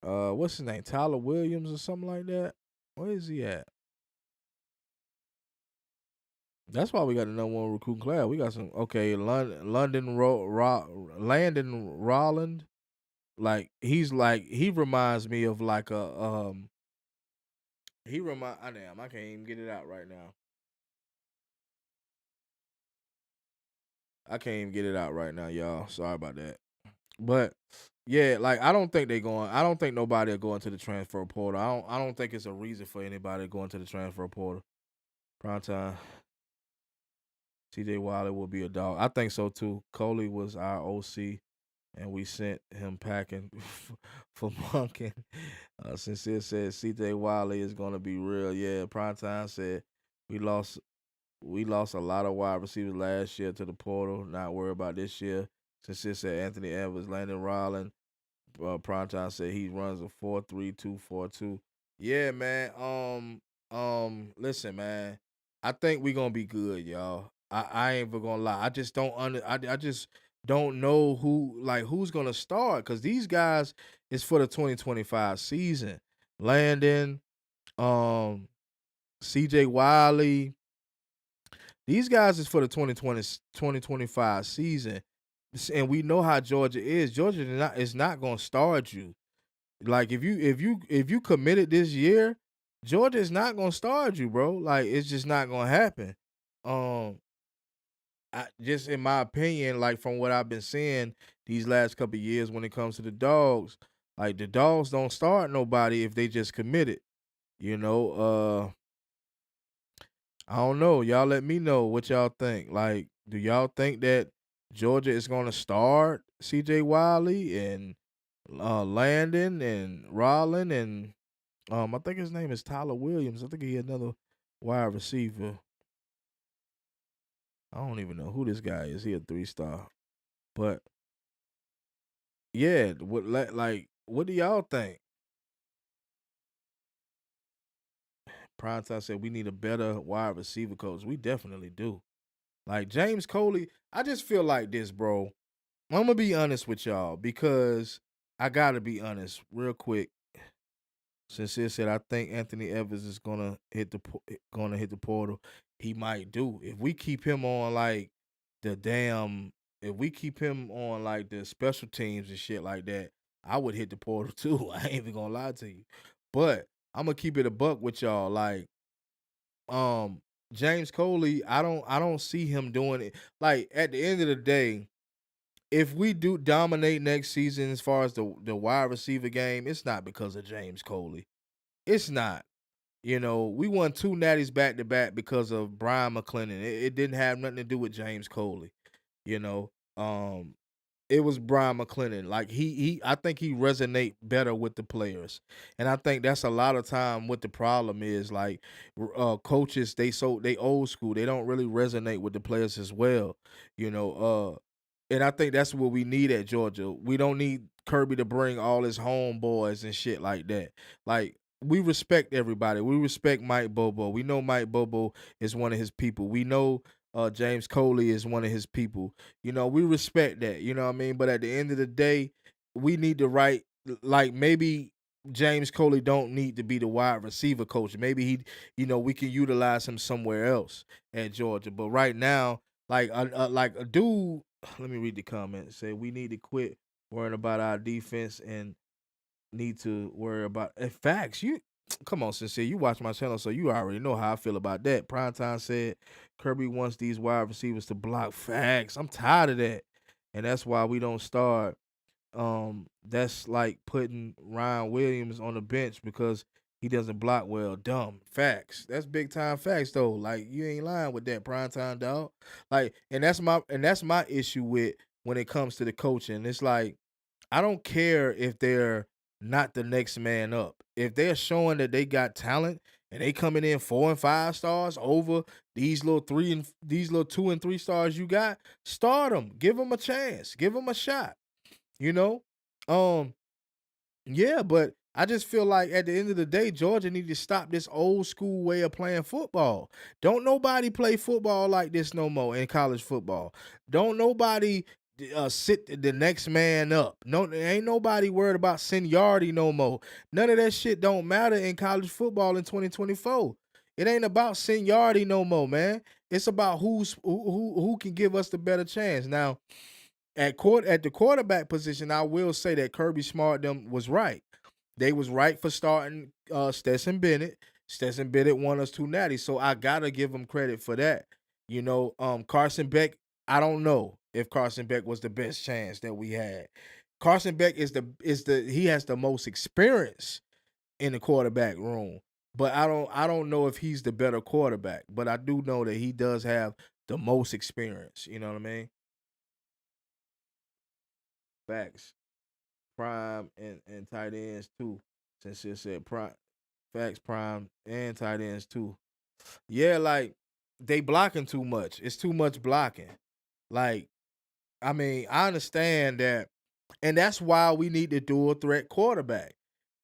What's his name? Tyler Williams or something like that? Where is he at? That's why we got the number one recruiting class. We got some Landon Rolland. He reminds me of like a damn, I can't even get it out right now. I can't even get it out right now, y'all. Sorry about that. But yeah, like I don't think nobody are going to the transfer portal. I don't think it's a reason for anybody going to the transfer portal. Prime time. TJ Wiley will be a dog. I think so too. Coley was our OC, and we sent him packing for Monken. Sincere said CJ Wiley is going to be real. Yeah, Primetime said we lost a lot of wide receivers last year to the portal. Not worried about this year. Sincere said Anthony Evans, Landon Rollins. Primetime said he runs a 4.3242. Yeah, man. Listen, man. I think we gonna be good, y'all. I ain't even gonna lie. I just don't I just don't know who's gonna start because these guys is for the 2025 season. Landon, CJ Wiley, these guys is for the 2025 season. And we know how Georgia is. Georgia is not gonna start you. Like if you committed this year, Georgia is not gonna start you, bro. Like it's just not gonna happen. Um, just in my opinion, like from what I've been seeing these last couple of years when it comes to the dogs, like the dogs don't start nobody if they just committed. You know, I don't know. Y'all let me know what y'all think. Like, do y'all think that Georgia is gonna start CJ Wiley and Landon and Rollin and I think his name is Tyler Williams. I think he had another wide receiver. I don't even know who this guy is. He a 3-star. But yeah, what do y'all think? Primetime said we need a better wide receiver coach. We definitely do. Like James Coley, I just feel like this, bro. I'm gonna be honest with y'all because I gotta be honest real quick. Sincere said, I think Anthony Evans is gonna hit the portal. He might do if we keep him on like the damn. If we keep him on like the special teams and shit like that, I would hit the portal too. I ain't even gonna lie to you, but I'm gonna keep it a buck with y'all. Like, James Coley, I don't see him doing it. Like at the end of the day, if we do dominate next season as far as the wide receiver game, it's not because of James Coley. It's not. You know, we won 2 natties back to back because of Brian McClendon. It didn't have nothing to do with James Coley. You know, um, it was Brian McClendon. Like I think he resonate better with the players, and I think that's a lot of time what the problem is. Like, coaches they old school. They don't really resonate with the players as well. You know, and I think that's what we need at Georgia. We don't need Kirby to bring all his homeboys and shit like that. Like we respect everybody. We respect Mike Bobo. We know Mike Bobo is one of his people. We know James Coley is one of his people. You know, we respect that. You know what I mean? But at the end of the day, we need to write like maybe James Coley don't need to be the wide receiver coach. Maybe we can utilize him somewhere else at Georgia. But right now, like a dude, let me read the comment. Say we need to quit worrying about our defense and need to worry about facts. come on, Sincere. You watch my channel, so you already know how I feel about that. Primetime said Kirby wants these wide receivers to block. Facts. I'm tired of that. And that's why we don't start. That's like putting Ryan Williams on the bench because he doesn't block well. Dumb. Facts. That's big time facts though. Like you ain't lying with that primetime dog. Like, and that's my issue with when it comes to the coaching. It's like I don't care if they're not the next man up. If they're showing that they got talent and they coming in 4 and 5 stars over these little 2 and 3 stars you got, start them. Give them a chance. Give them a shot. You know, um, yeah, but I just feel like at the end of the day, Georgia need to stop this old school way of playing football. Don't nobody play football like this no more in college football. Don't nobody sit the next man up. No, ain't nobody worried about seniority no more. None of that shit don't matter in college football in 2024. It ain't about seniority no more, man. It's about who can give us the better chance. Now, at the quarterback position, I will say that Kirby Smart them was right. They was right for starting Stetson Bennett. Stetson Bennett won us 2 natties, so I gotta give him credit for that. Carson Beck. I don't know if Carson Beck was the best chance that we had. Carson Beck is the he has the most experience in the quarterback room, but I don't know if he's the better quarterback. But I do know that he does have the most experience. You know what I mean? Facts. Prime and tight ends too. Since you said prime, facts, prime and tight ends too. Yeah, like they blocking too much. It's too much blocking. Like, I mean, I understand that, and that's why we need the dual threat quarterback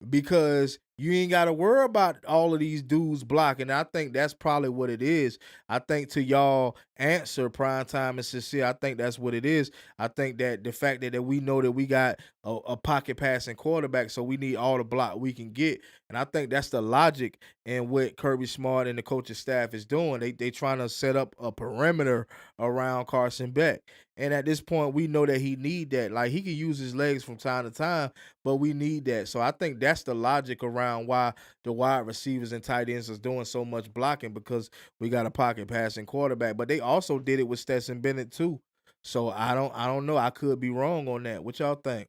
because you ain't got to worry about all of these dudes blocking. I think that's probably what it is. I think to y'all answer prime time and sincere, I think that's what it is. I think that the fact that we know that we got a pocket passing quarterback, so we need all the block we can get. And I think that's the logic in what Kirby Smart and the coaching staff is doing. They trying to set up a perimeter around Carson Beck. And at this point, we know that he need that. Like he can use his legs from time to time, but we need that. So I think that's the logic around why the wide receivers and tight ends is doing so much blocking because we got a pocket passing quarterback. But they also did it with Stetson Bennett too. So I don't know. I could be wrong on that. What y'all think?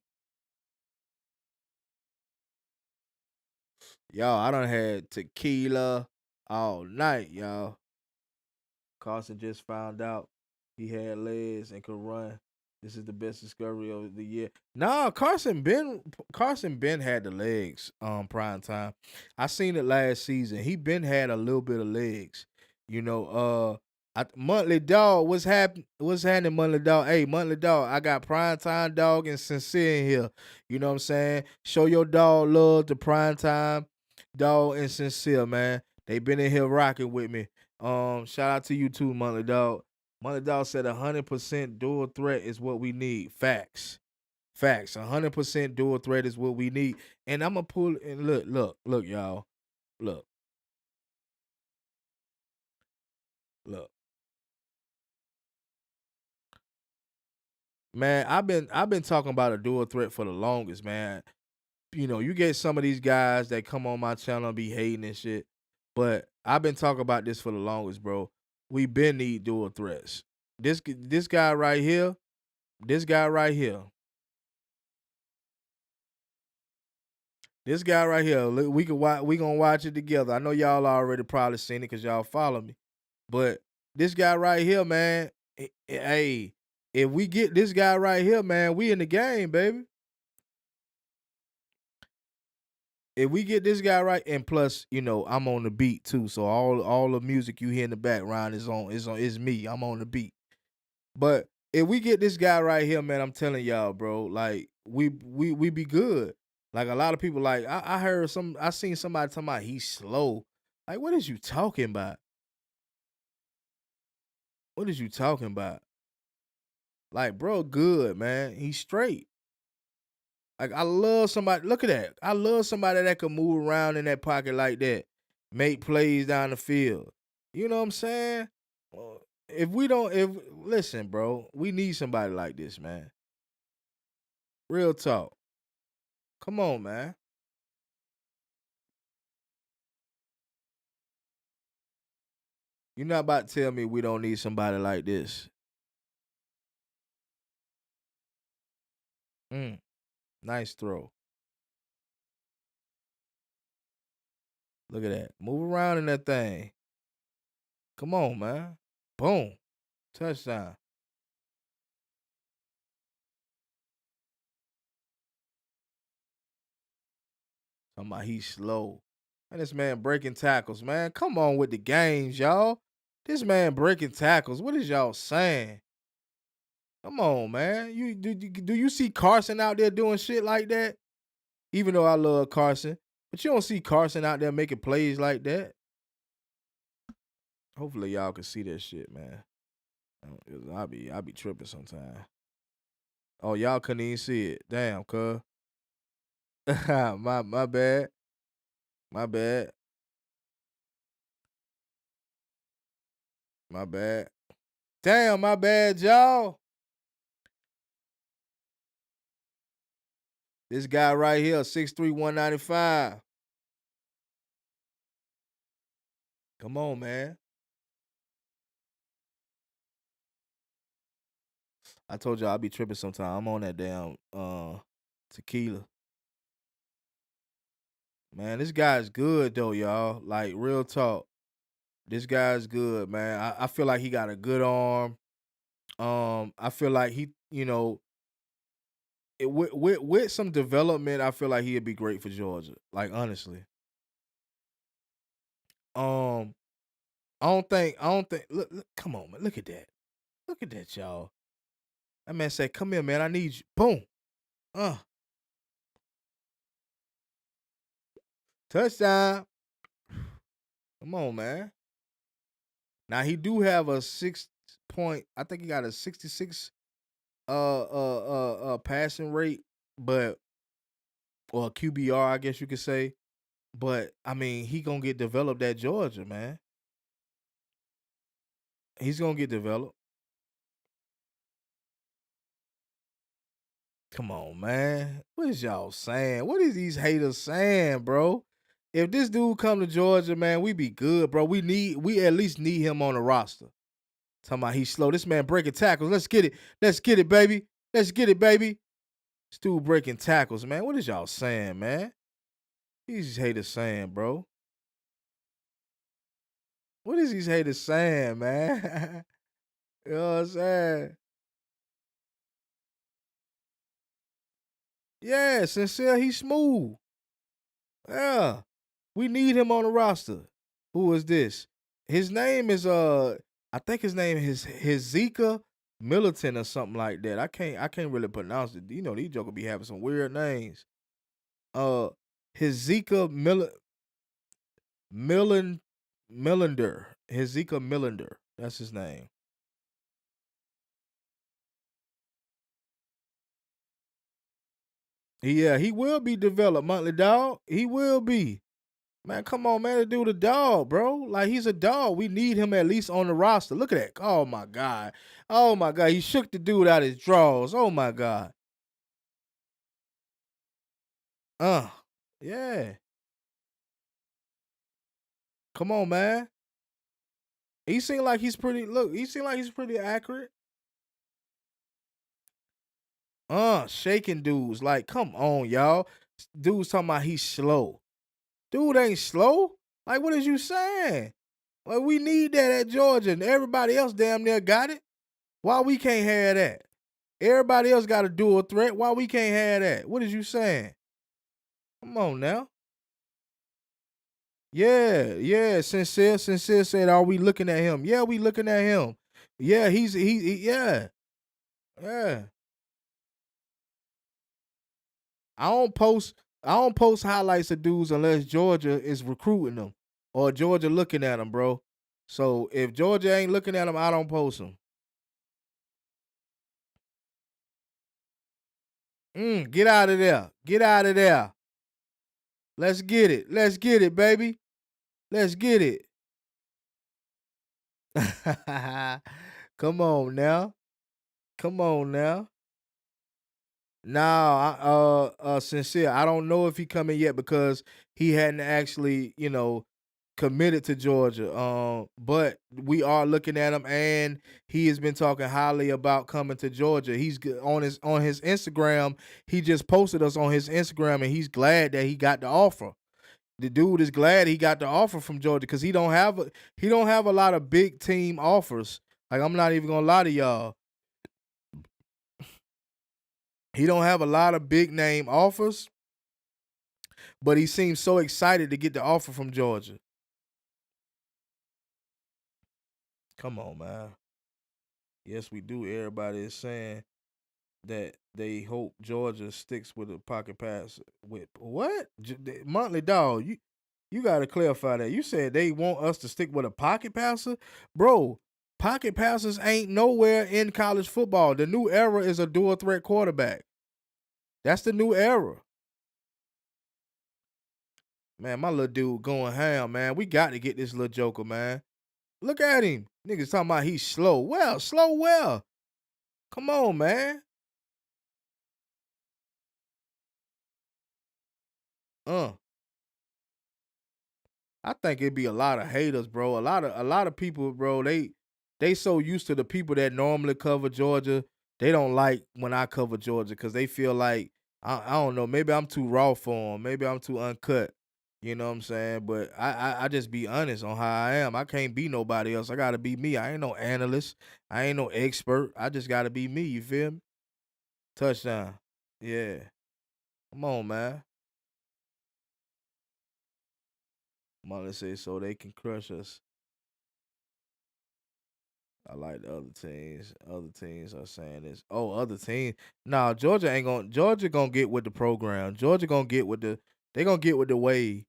Y'all, I done had tequila all night, y'all. Carson just found out he had legs and could run. This is the best discovery of the year. Nah, Carson Ben had the legs prime time. I seen it last season. He been had a little bit of legs. You know, Monthly Dog, what's happening, Monthly Dog? Hey, Monthly Dog, I got prime time dog and sincere in here. You know what I'm saying? Show your dog love to prime time dog and sincere, man. They been in here rocking with me. Shout out to you too, Monthly Dog. Monthly Dog said 100% dual threat is what we need. Facts. Facts. 100% dual threat is what we need. And I'm gonna pull and look, y'all. Look, look. Man, I've been talking about a dual threat for the longest, man. You get some of these guys that come on my channel and be hating and shit. But I've been talking about this for the longest, bro. We been need dual threats. This guy right here, this guy right here, this guy right here. We can watch. We gonna watch it together. I know y'all already probably seen it because y'all follow me. But this guy right here, man. Hey, if we get this guy right here, man, we in the game, baby. If we get this guy right, and plus, I'm on the beat too. So all the music you hear in the background is me. I'm on the beat. But if we get this guy right here, man, I'm telling y'all, bro, like we be good. Like a lot of people, like I seen somebody talking about he's slow. Like, what is you talking about? What is you talking about? Like, bro, good, man. He's straight. Like, I love somebody. Look at that. I love somebody that can move around in that pocket like that, make plays down the field. You know what I'm saying? Well, if we don't, if listen, bro, we need somebody like this, man. Real talk. Come on, man. You're not about to tell me we don't need somebody like this. Mm, nice throw. Look at that. Move around in that thing. Come on, man. Boom. Touchdown. Talking about he's slow. And this man breaking tackles, man. Come on with the games, y'all. This man breaking tackles. What is y'all saying? Come on, man. Do you see Carson out there doing shit like that? Even though I love Carson, but you don't see Carson out there making plays like that. Hopefully y'all can see that shit, man. 'Cause I be tripping sometimes. Oh, y'all couldn't even see it. Damn, cuz. my bad. My bad. My bad. Damn, my bad, y'all. This guy right here, 6'3", 195. Come on, man. I told y'all I be tripping sometimes. I'm on that damn tequila. Man, this guy's good though, y'all. Like real talk. This guy's good, man. I feel like he got a good arm. I feel like he, with some development, I feel like he'd be great for Georgia. Like honestly. Um, I don't think. Look, come on, man. Look at that, y'all. That man said, "Come here, man. I need you." Boom. Uh, touchdown. Come on, man. Now he do have a 6 point. I think he got a 66 passing rate, but or QBR, I guess you could say. But I mean, he gonna get developed at Georgia, man. He's gonna get developed. Come on, man. What is y'all saying? What is these haters saying, bro? If this dude come to Georgia, man, we be good, bro. We at least need him on the roster. Talking about he's slow. This man breaking tackles. Let's get it. Let's get it, baby. Let's get it, baby. This dude breaking tackles, man. What is y'all saying, man? These haters saying, bro. What is these haters saying, man? You know what I'm saying? Yeah, sincere, he's smooth. Yeah. We need him on the roster. Who is this? His name is I think his name is Zika Militant or something like that. I can't really pronounce it. You know, these jokers be having some weird names. Uh Zika Millen Millender. Zika Millender. That's his name. Yeah, he will be developed, monthly dog. He will be. Man, come on, man. To do the dog, bro. Like he's a dog. We need him at least on the roster. Look at that. Oh my God. Oh my God. He shook the dude out his drawers. Oh my God. Uh. Yeah. Come on, man. He seemed like he's pretty. Look, he seemed like he's pretty accurate. Shaking dudes. Like, come on, y'all. Dude's talking about he's slow. Dude ain't slow. Like, what is you saying? Like, we need that at Georgia, and everybody else damn near got it. Why we can't have that? Everybody else got a dual threat. Why we can't have that? What is you saying? Come on now. Yeah, yeah. Sincere said, "Are we looking at him?" Yeah, we looking at him. Yeah, yeah, yeah. I don't post highlights of dudes unless Georgia is recruiting them or Georgia looking at them, bro. So if Georgia ain't looking at them, I don't post them. Get out of there. Get out of there. Let's get it. Let's get it, baby. Let's get it. Come on now. Come on now. Now, sincere. I don't know if he coming yet because he hadn't actually, committed to Georgia. But we are looking at him, and he has been talking highly about coming to Georgia. On his Instagram. He just posted us on his Instagram, and he's glad that he got the offer. The dude is glad he got the offer from Georgia because he don't have a lot of big team offers. Like, I'm not even gonna lie to y'all. He don't have a lot of big name offers, but he seems so excited to get the offer from Georgia. Come on, man. Yes, we do. Everybody is saying that they hope Georgia sticks with a pocket pass. With what? Monthly dog, you got to clarify that. You said they want us to stick with a pocket passer, bro. Pocket passers ain't nowhere in college football. The new era is a dual threat quarterback. That's the new era. Man, my little dude going ham, man. We got to get this little joker, man. Look at him. Niggas talking about he's slow. Well, slow well. Come on, man. Uh. I think it'd be a lot of haters, bro. A lot of people, bro, they so used to the people that normally cover Georgia. They don't like when I cover Georgia because they feel like I don't know, maybe I'm too raw for them. Maybe I'm too uncut. You know what I'm saying? But I just be honest on how I am. I can't be nobody else. I gotta be me. I ain't no analyst. I ain't no expert. I just gotta be me. You feel me? Touchdown. Yeah. Come on, man. Molly say so they can crush us. I like the other teams. Other teams are saying this. Oh, other teams. Nah, Georgia gonna get with the program. Georgia gonna get with they gonna get with the wave.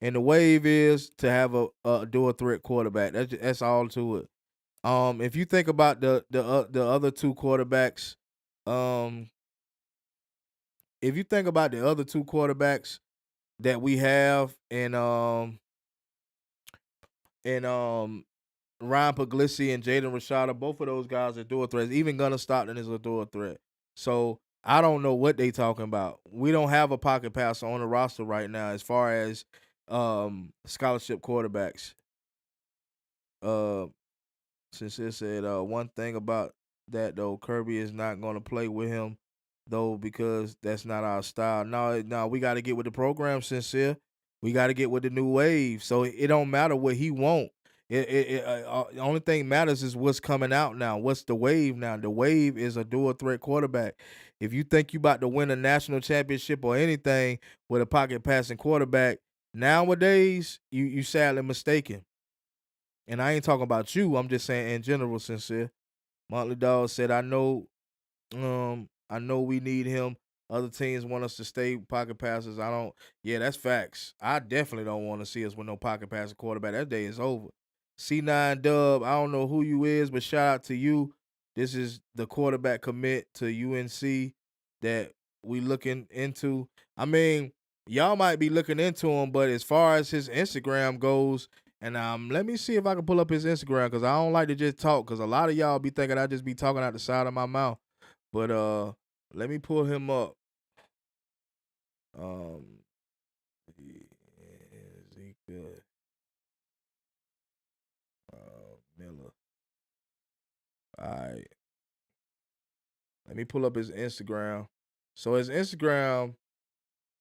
And the wave is to have a dual threat quarterback. That's all to it. If you think about the other two quarterbacks, um, if you think about the other two quarterbacks that we have and Ryan Puglisi and Jaden Rashada, both of those guys are dual threats. Even Gunnar Stockton is a dual threat. So I don't know what they talking about. We don't have a pocket passer on the roster right now as far as scholarship quarterbacks. Uh since it said one thing about that though, Kirby is not gonna play with him though because that's not our style. No, we gotta get with the program, sincere. We gotta get with the new wave. So it don't matter what he want. The only thing matters is what's coming out now. What's the wave now? The wave is a dual threat quarterback. If you think you about to win a national championship or anything with a pocket passing quarterback, nowadays you sadly mistaken. And I ain't talking about you. I'm just saying in general, sincere. Monthly Dog said, I know we need him. Other teams want us to stay pocket passers. I don't. Yeah, that's facts. I definitely don't want to see us with no pocket passing quarterback. That day is over. C9 Dub, I don't know who you is, but shout out to you. This is the quarterback commit to UNC that we looking into. I mean, y'all might be looking into him, but as far as his Instagram goes, and let me see if I can pull up his Instagram because I don't like to just talk because a lot of y'all be thinking I just be talking out the side of my mouth. But let me pull him up. Um, Ezekiel Miller. All right. Let me pull up his Instagram. So his Instagram,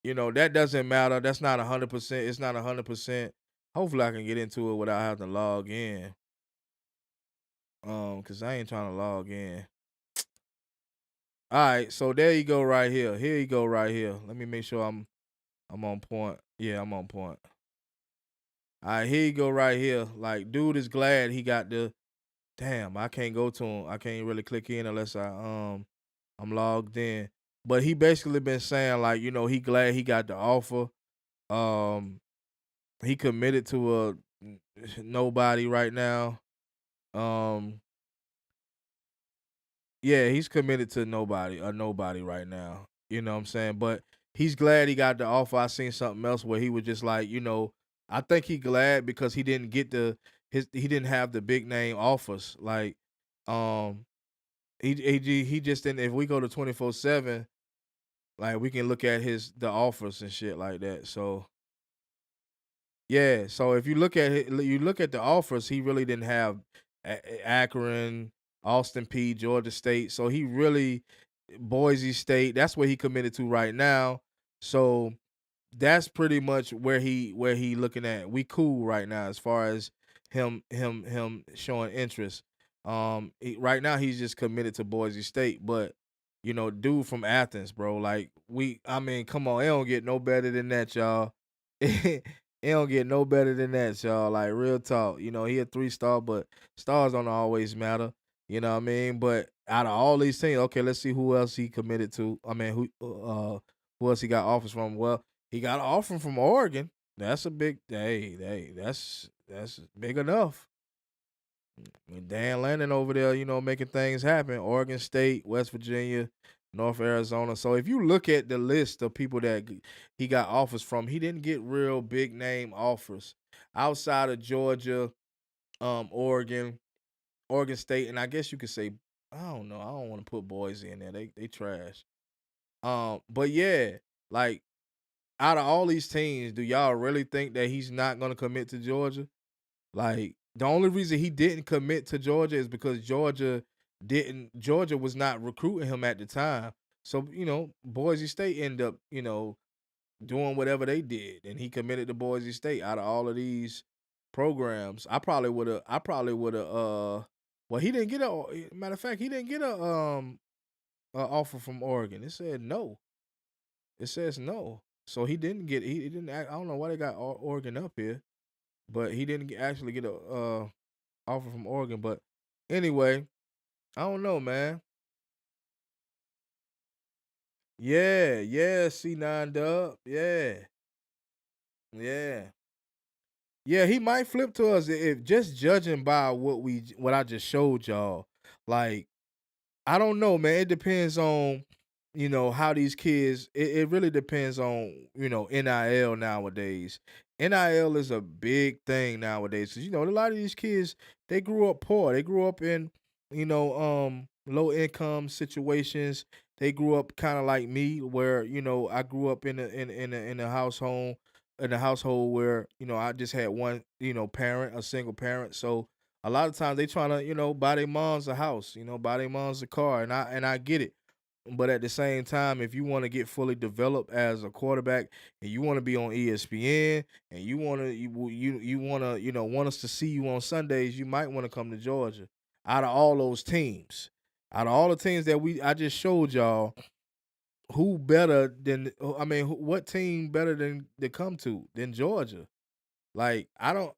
that doesn't matter. That's not 100%. It's not 100%. Hopefully I can get into it without having to log in. Cause I ain't trying to log in. All right, so there you go right here. Here you go right here. Let me make sure I'm on point. Yeah, I'm on point. All right, here you go right here. Like, dude is glad he got the. Damn, I can't go to him. I can't really click in unless I'm logged in. But he basically been saying like, he glad he got the offer. He committed to a nobody right now. Yeah, he's committed to nobody right now. You know what I'm saying? But he's glad he got the offer. I seen something else where he was just like, I think he glad because he didn't get he didn't have the big name offers. Like, um, he just didn't. If we go to 24/7, like we can look at the offers and shit like that. So Yeah, so if you look at you look at the offers, he really didn't have Akron, Austin P, Georgia State. So he really Boise State. That's where he committed to right now. So that's pretty much where he looking at. We cool right now as far as him showing interest. Right now he's just committed to Boise State, but dude from Athens, bro. Like I mean, come on, it don't get no better than that, y'all. It don't get no better than that, y'all. Like real talk. He a 3-star, but stars don't always matter. You know what I mean? But out of all these things, okay, let's see who else he committed to. I mean, who else he got offers from? Well, he got an offer from Oregon. That's a big that's big enough. With Dan Lanning over there, making things happen. Oregon State, West Virginia, North Arizona. So if you look at the list of people that he got offers from, he didn't get real big name offers outside of Georgia, Oregon, Oregon State, and I guess you could say I don't know. I don't want to put Boise in there. They trash. But yeah, like out of all these teams, do y'all really think that he's not going to commit to Georgia? Like the only reason he didn't commit to Georgia is because Georgia was not recruiting him at the time. So, Boise State ended up, doing whatever they did and he committed to Boise State out of all of these programs. I probably would have well, he didn't get a matter of fact, he didn't get a offer from Oregon. It said no. It says no. So he didn't I don't know why they got Oregon up here, but he didn't actually get a offer from Oregon. But anyway, I don't know, man. Yeah, yeah, C9 Dub. Yeah, yeah. Yeah, he might flip to us if just judging by what I just showed y'all. Like I don't know, man. It depends on, how these kids. It really depends on, NIL nowadays. NIL is a big thing nowadays. 'Cause, a lot of these kids they grew up poor. They grew up in, low income situations. They grew up kind of like me, where I grew up in a household where I just had one parent, a single parent. So a lot of times they trying to, buy their moms a house, buy their moms a car, and I get it. But at the same time, if you want to get fully developed as a quarterback and you want to be on ESPN and you want us to see you on Sundays, you might want to come to Georgia. Out of all those teams, out of all the teams that I just showed y'all, who better than I mean, what team better than to come to than Georgia? Like I don't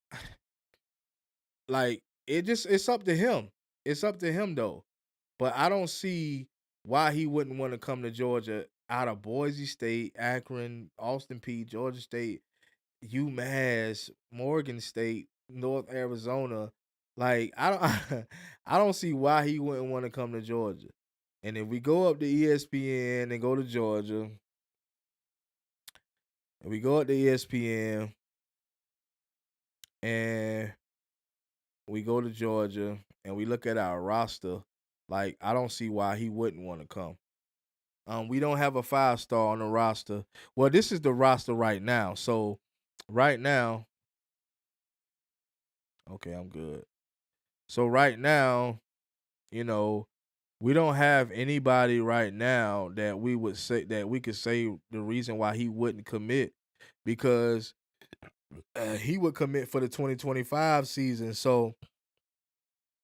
like it's up to him. It's up to him though. But I don't see why he wouldn't want to come to Georgia out of Boise State, Akron, Austin P, Georgia State, UMass, Morgan State, North Arizona. Like I don't I don't see why he wouldn't want to come to Georgia. And if we go up to ESPN and go to Georgia, and we go up to ESPN and we go to Georgia and we look at our roster, like I don't see why he wouldn't want to come. We don't have a 5-star on the roster. Well, this is the roster right now. So right now, okay, I'm good. So right now, you know, we don't have anybody right now that we could say the reason why he wouldn't commit because he would commit for the 2025 season. So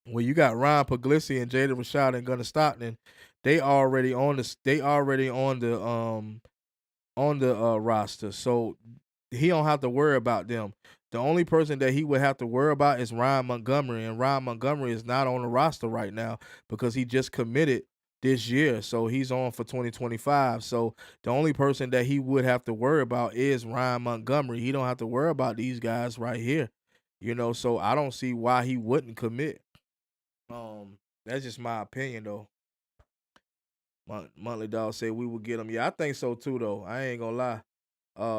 when you got Ryan Puglisi and Jada Rashad and Gunnar Stockton, they already on the roster, so he don't have to worry about them. The only person that he would have to worry about is Ryan Montgomery, and Ryan Montgomery is not on the roster right now because he just committed this year, so he's on for 2025. So the only person that he would have to worry about is Ryan Montgomery. He don't have to worry about these guys right here, So I don't see why he wouldn't commit. That's just my opinion though. Monthly Dog said we would get him. Yeah, I think so too though. I ain't gonna lie.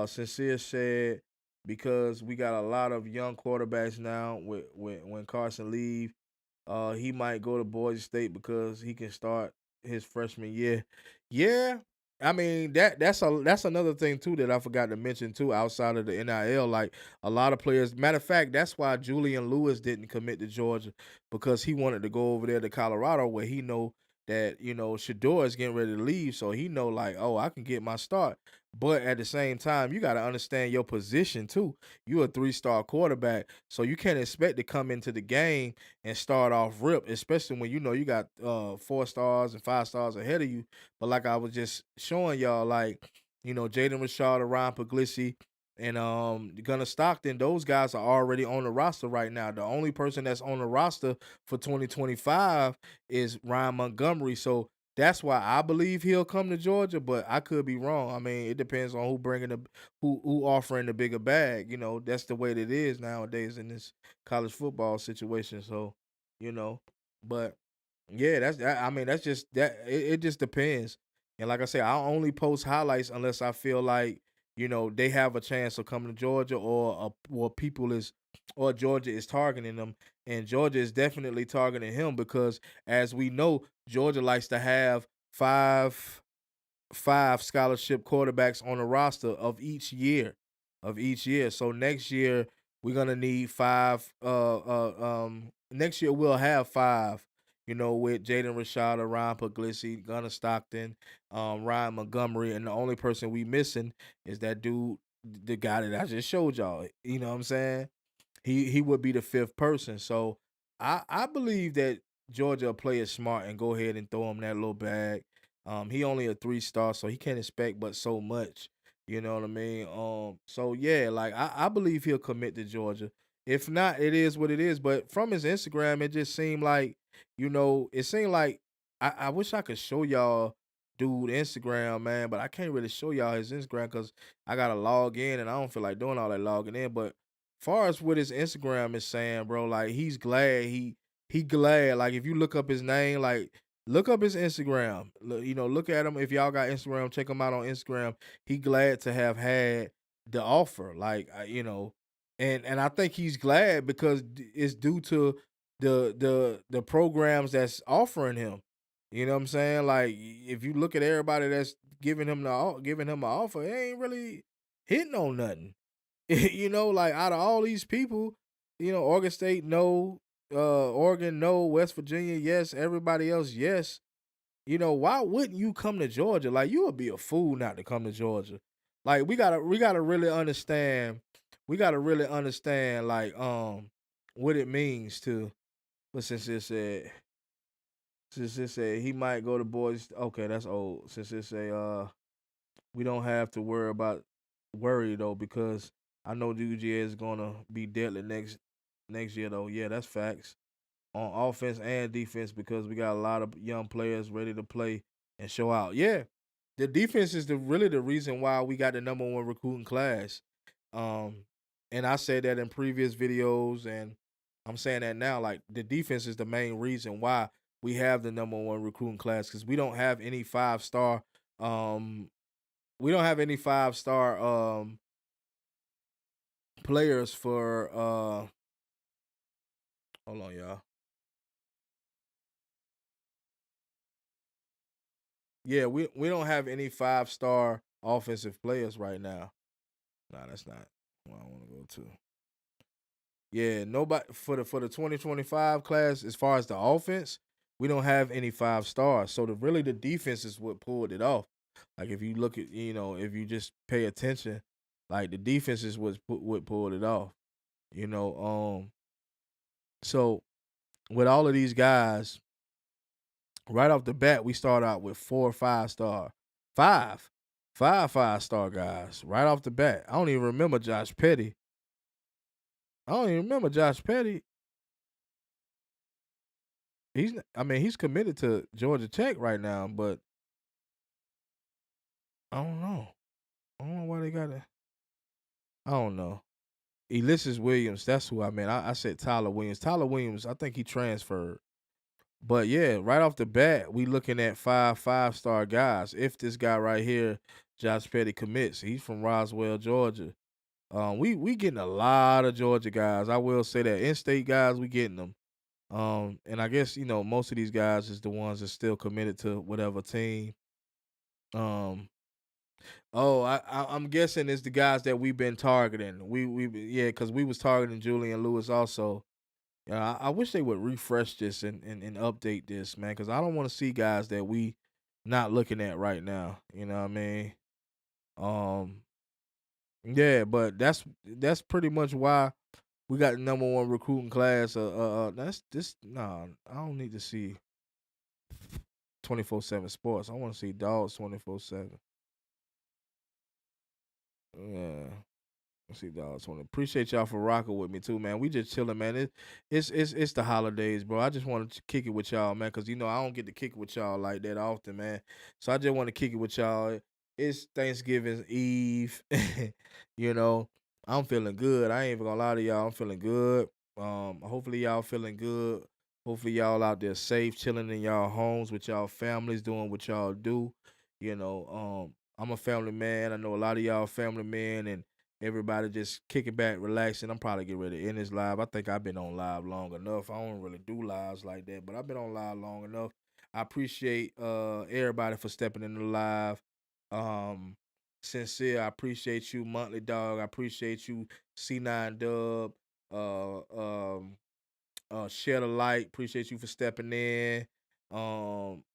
Sincere said because we got a lot of young quarterbacks now when Carson leave, he might go to Boise State because he can start his freshman year. Yeah, I mean, that's another thing too that I forgot to mention too, outside of the NIL. Like a lot of players. Matter of fact, that's why Julian Lewis didn't commit to Georgia, because he wanted to go over there to Colorado, where he know that Shador is getting ready to leave, so he know like, oh, I can get my start. But at the same time, you got to understand your position too. You're a 3-star quarterback, so you can't expect to come into the game and start off rip, especially when you got 4 stars and 5 stars ahead of you. But like I was just showing y'all, like, Jaden Rashard, Ryan Puglisi, and Gunnar Stockton, those guys are already on the roster right now. The only person that's on the roster for 2025 is Ryan Montgomery. So that's why I believe he'll come to Georgia, but I could be wrong. I mean, it depends on who offering the bigger bag. That's the way that it is nowadays in this college football situation. So, you know, but yeah, I mean, that's just that it just depends. And like I say, I only post highlights unless I feel like, they have a chance of coming to Georgia, or people is or Georgia is targeting them. And Georgia is definitely targeting him because, as we know, Georgia likes to have five scholarship quarterbacks on the roster of each year. So next year we're gonna need five. Next year we'll have five. With Jaden Rashada, Ryan Puglisi, Gunnar Stockton, Ryan Montgomery, and the only person we missing is that dude, the guy that I just showed y'all. You know what I'm saying? He would be the fifth person. So I believe that Georgia will play it smart and go ahead and throw him that little bag. He only a 3-star, so he can't expect but so much. You know what I mean? So yeah, like I believe he'll commit to Georgia. If not, it is what it is. But from his Instagram, it just seemed like, it seemed like I wish I could show y'all dude Instagram, man, but I can't really show y'all his Instagram because I gotta log in and I don't feel like doing all that logging in. But far as what his Instagram is saying, bro, like he's glad he glad. Like if you look up his name, like look up his Instagram. Look at him. If y'all got Instagram, check him out on Instagram. He glad to have had the offer. Like and I think he's glad because it's due to the programs that's offering him. You know what I'm saying? Like if you look at everybody that's giving him an offer, it ain't really hitting on nothing. Like out of all these people, Oregon State, no, Oregon, no, West Virginia, yes, everybody else, yes. Why wouldn't you come to Georgia? Like you would be a fool not to come to Georgia. Like we gotta really understand. We gotta really understand like what it means to. But since it said he might go to boys, okay, that's old. Since it say we don't have to worry though, because I know UGA is gonna be deadly next year though. Yeah, that's facts. On offense and defense, because we got a lot of young players ready to play and show out. Yeah. The defense is really the reason why we got the number one recruiting class. Um and I said that in previous videos, and I'm saying that now. Like the defense is the main reason why we have the number one recruiting class, because um we don't have any 5-star players for hold on, y'all. Yeah, we don't have any 5-star offensive players right now. Nah, that's not what I want to go to. Yeah, nobody for the 2025 class. As far as the offense, we don't have any 5 stars. So the defense is what pulled it off. Like if you look at, if you just pay attention, like the defense is what pulled it off. You know, so with all of these guys, right off the bat, we start out with 4 5-star, five, 5 5-star guys right off the bat. I don't even remember Josh Petty. I don't even remember Josh Petty. I mean, he's committed to Georgia Tech right now, but I don't know. I don't know why they got it. I don't know. Ulysses Williams, that's who I meant. I said Tyler Williams. Tyler Williams, I think he transferred. But yeah, right off the bat, we looking at 5 5-star guys. If this guy right here, Josh Petty, commits, he's from Roswell, Georgia. We getting a lot of Georgia guys. I will say that in-state guys, we getting them. And I guess most of these guys is the ones that's still committed to whatever team. Oh, I'm guessing it's the guys that we've been targeting. Yeah, because we was targeting Julian Lewis also. Yeah, I wish they would refresh this and update this, man, because I don't want to see guys that we not looking at right now. You know what I mean? Um, yeah, but that's pretty much why we got the number one recruiting class. That's this. Nah, I don't need to see 24/7 sports. I want to see dogs 24/7. Yeah. See, dogs. Want to appreciate y'all for rocking with me too, man. We just chilling, man. It's the holidays, bro. I just wanted to kick it with y'all, man, because I don't get to kick it with y'all like that often, man. So I just want to kick it with y'all. It's Thanksgiving Eve, you know. I'm feeling good. I ain't even gonna lie to y'all. I'm feeling good. Hopefully y'all feeling good. Hopefully y'all out there safe, chilling in y'all homes with y'all families, doing what y'all do. I'm a family man. I know a lot of y'all family men and everybody just kicking back, relaxing. I'm probably getting ready to end this live. I think I've been on live long enough. I don't really do lives like that, but I've been on live long enough. I appreciate everybody for stepping in the live. Um Sincere, I appreciate you, Monthly Dog. I appreciate you, C9 Dub. Uh um Share the light. Appreciate you for stepping in.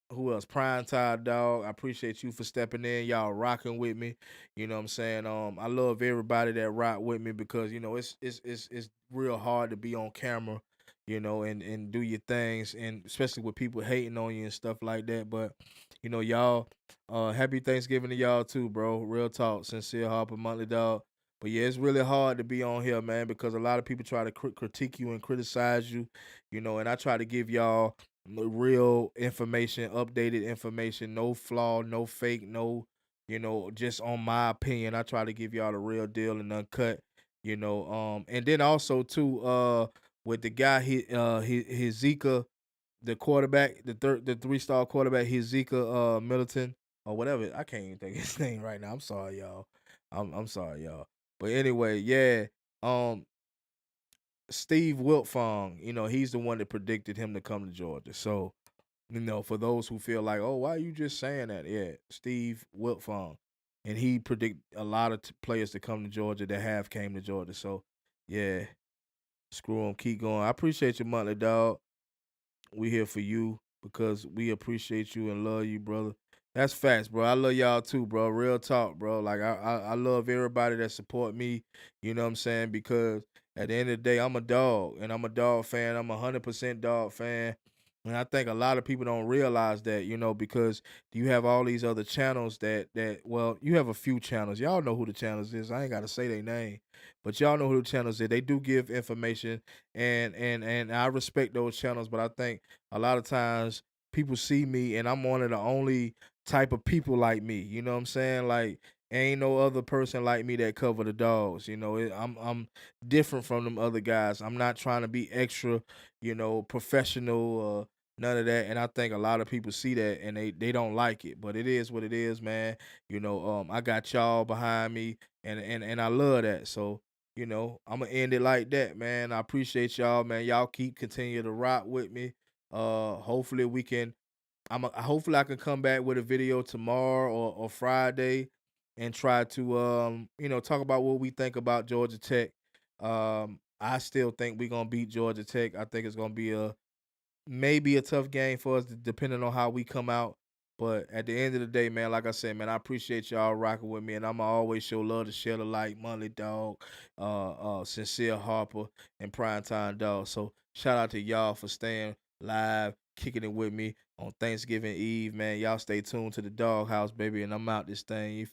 Who else? Prime Time Dog. I appreciate you for stepping in. Y'all rocking with me. You know what I'm saying? I love everybody that rock with me because it's real hard to be on camera, and do your things, and especially with people hating on you and stuff like that. But y'all, happy Thanksgiving to y'all too, bro. Real talk, Sincere Harper, Monthly Dog. But yeah, it's really hard to be on here, man, because a lot of people try to critique you and criticize you, and I try to give y'all the real information, updated information, no flaw, no fake, no, just on my opinion. I try to give y'all the real deal and uncut, and then also too, with the guy, Zika, the quarterback, the 3-star quarterback, Zika Middleton or whatever. I can't even think of his name right now. I'm sorry, y'all. I'm sorry, y'all. But anyway, yeah. Um, Steve Wiltfong, he's the one that predicted him to come to Georgia. So, for those who feel like, oh, why are you just saying that? Yeah, Steve Wiltfong, and he predict a lot of players to come to Georgia that have came to Georgia. So, yeah, screw them, keep going. I appreciate your Monthly Dog. We here for you because we appreciate you and love you, brother. That's facts, bro. I love y'all too, bro. Real talk, bro. Like I love everybody that support me. You know what I'm saying? Because at the end of the day, I'm a dog and I'm a dog fan. I'm 100% dog fan. And I think a lot of people don't realize that, because you have all these other channels well, you have a few channels. Y'all know who the channels is. I ain't gotta say their name, but y'all know who the channels is. They do give information and I respect those channels, but I think a lot of times people see me and I'm one of the only type of people like me. You know what I'm saying? Like ain't no other person like me that cover the dogs. I'm different from them other guys. I'm not trying to be extra, professional. None of that, and I think a lot of people see that and they don't like it, but it is what it is, man. I got y'all behind me, and I love that. So I'm gonna end it like that, man. I appreciate y'all, man. Y'all keep continue to rock with me. Hopefully we can. Hopefully I can come back with a video tomorrow or Friday, and try to talk about what we think about Georgia Tech. I still think we're gonna beat Georgia Tech. I think it's gonna be maybe a tough game for us, depending on how we come out. But at the end of the day, man, like I said, man, I appreciate y'all rocking with me, and I'ma always show love to Share the Light, Monthly Dog, Sincere Harper, and Primetime Dog. So shout out to y'all for staying live, kicking it with me on Thanksgiving Eve, man. Y'all stay tuned to the Doghouse, baby, and I'm out this thing.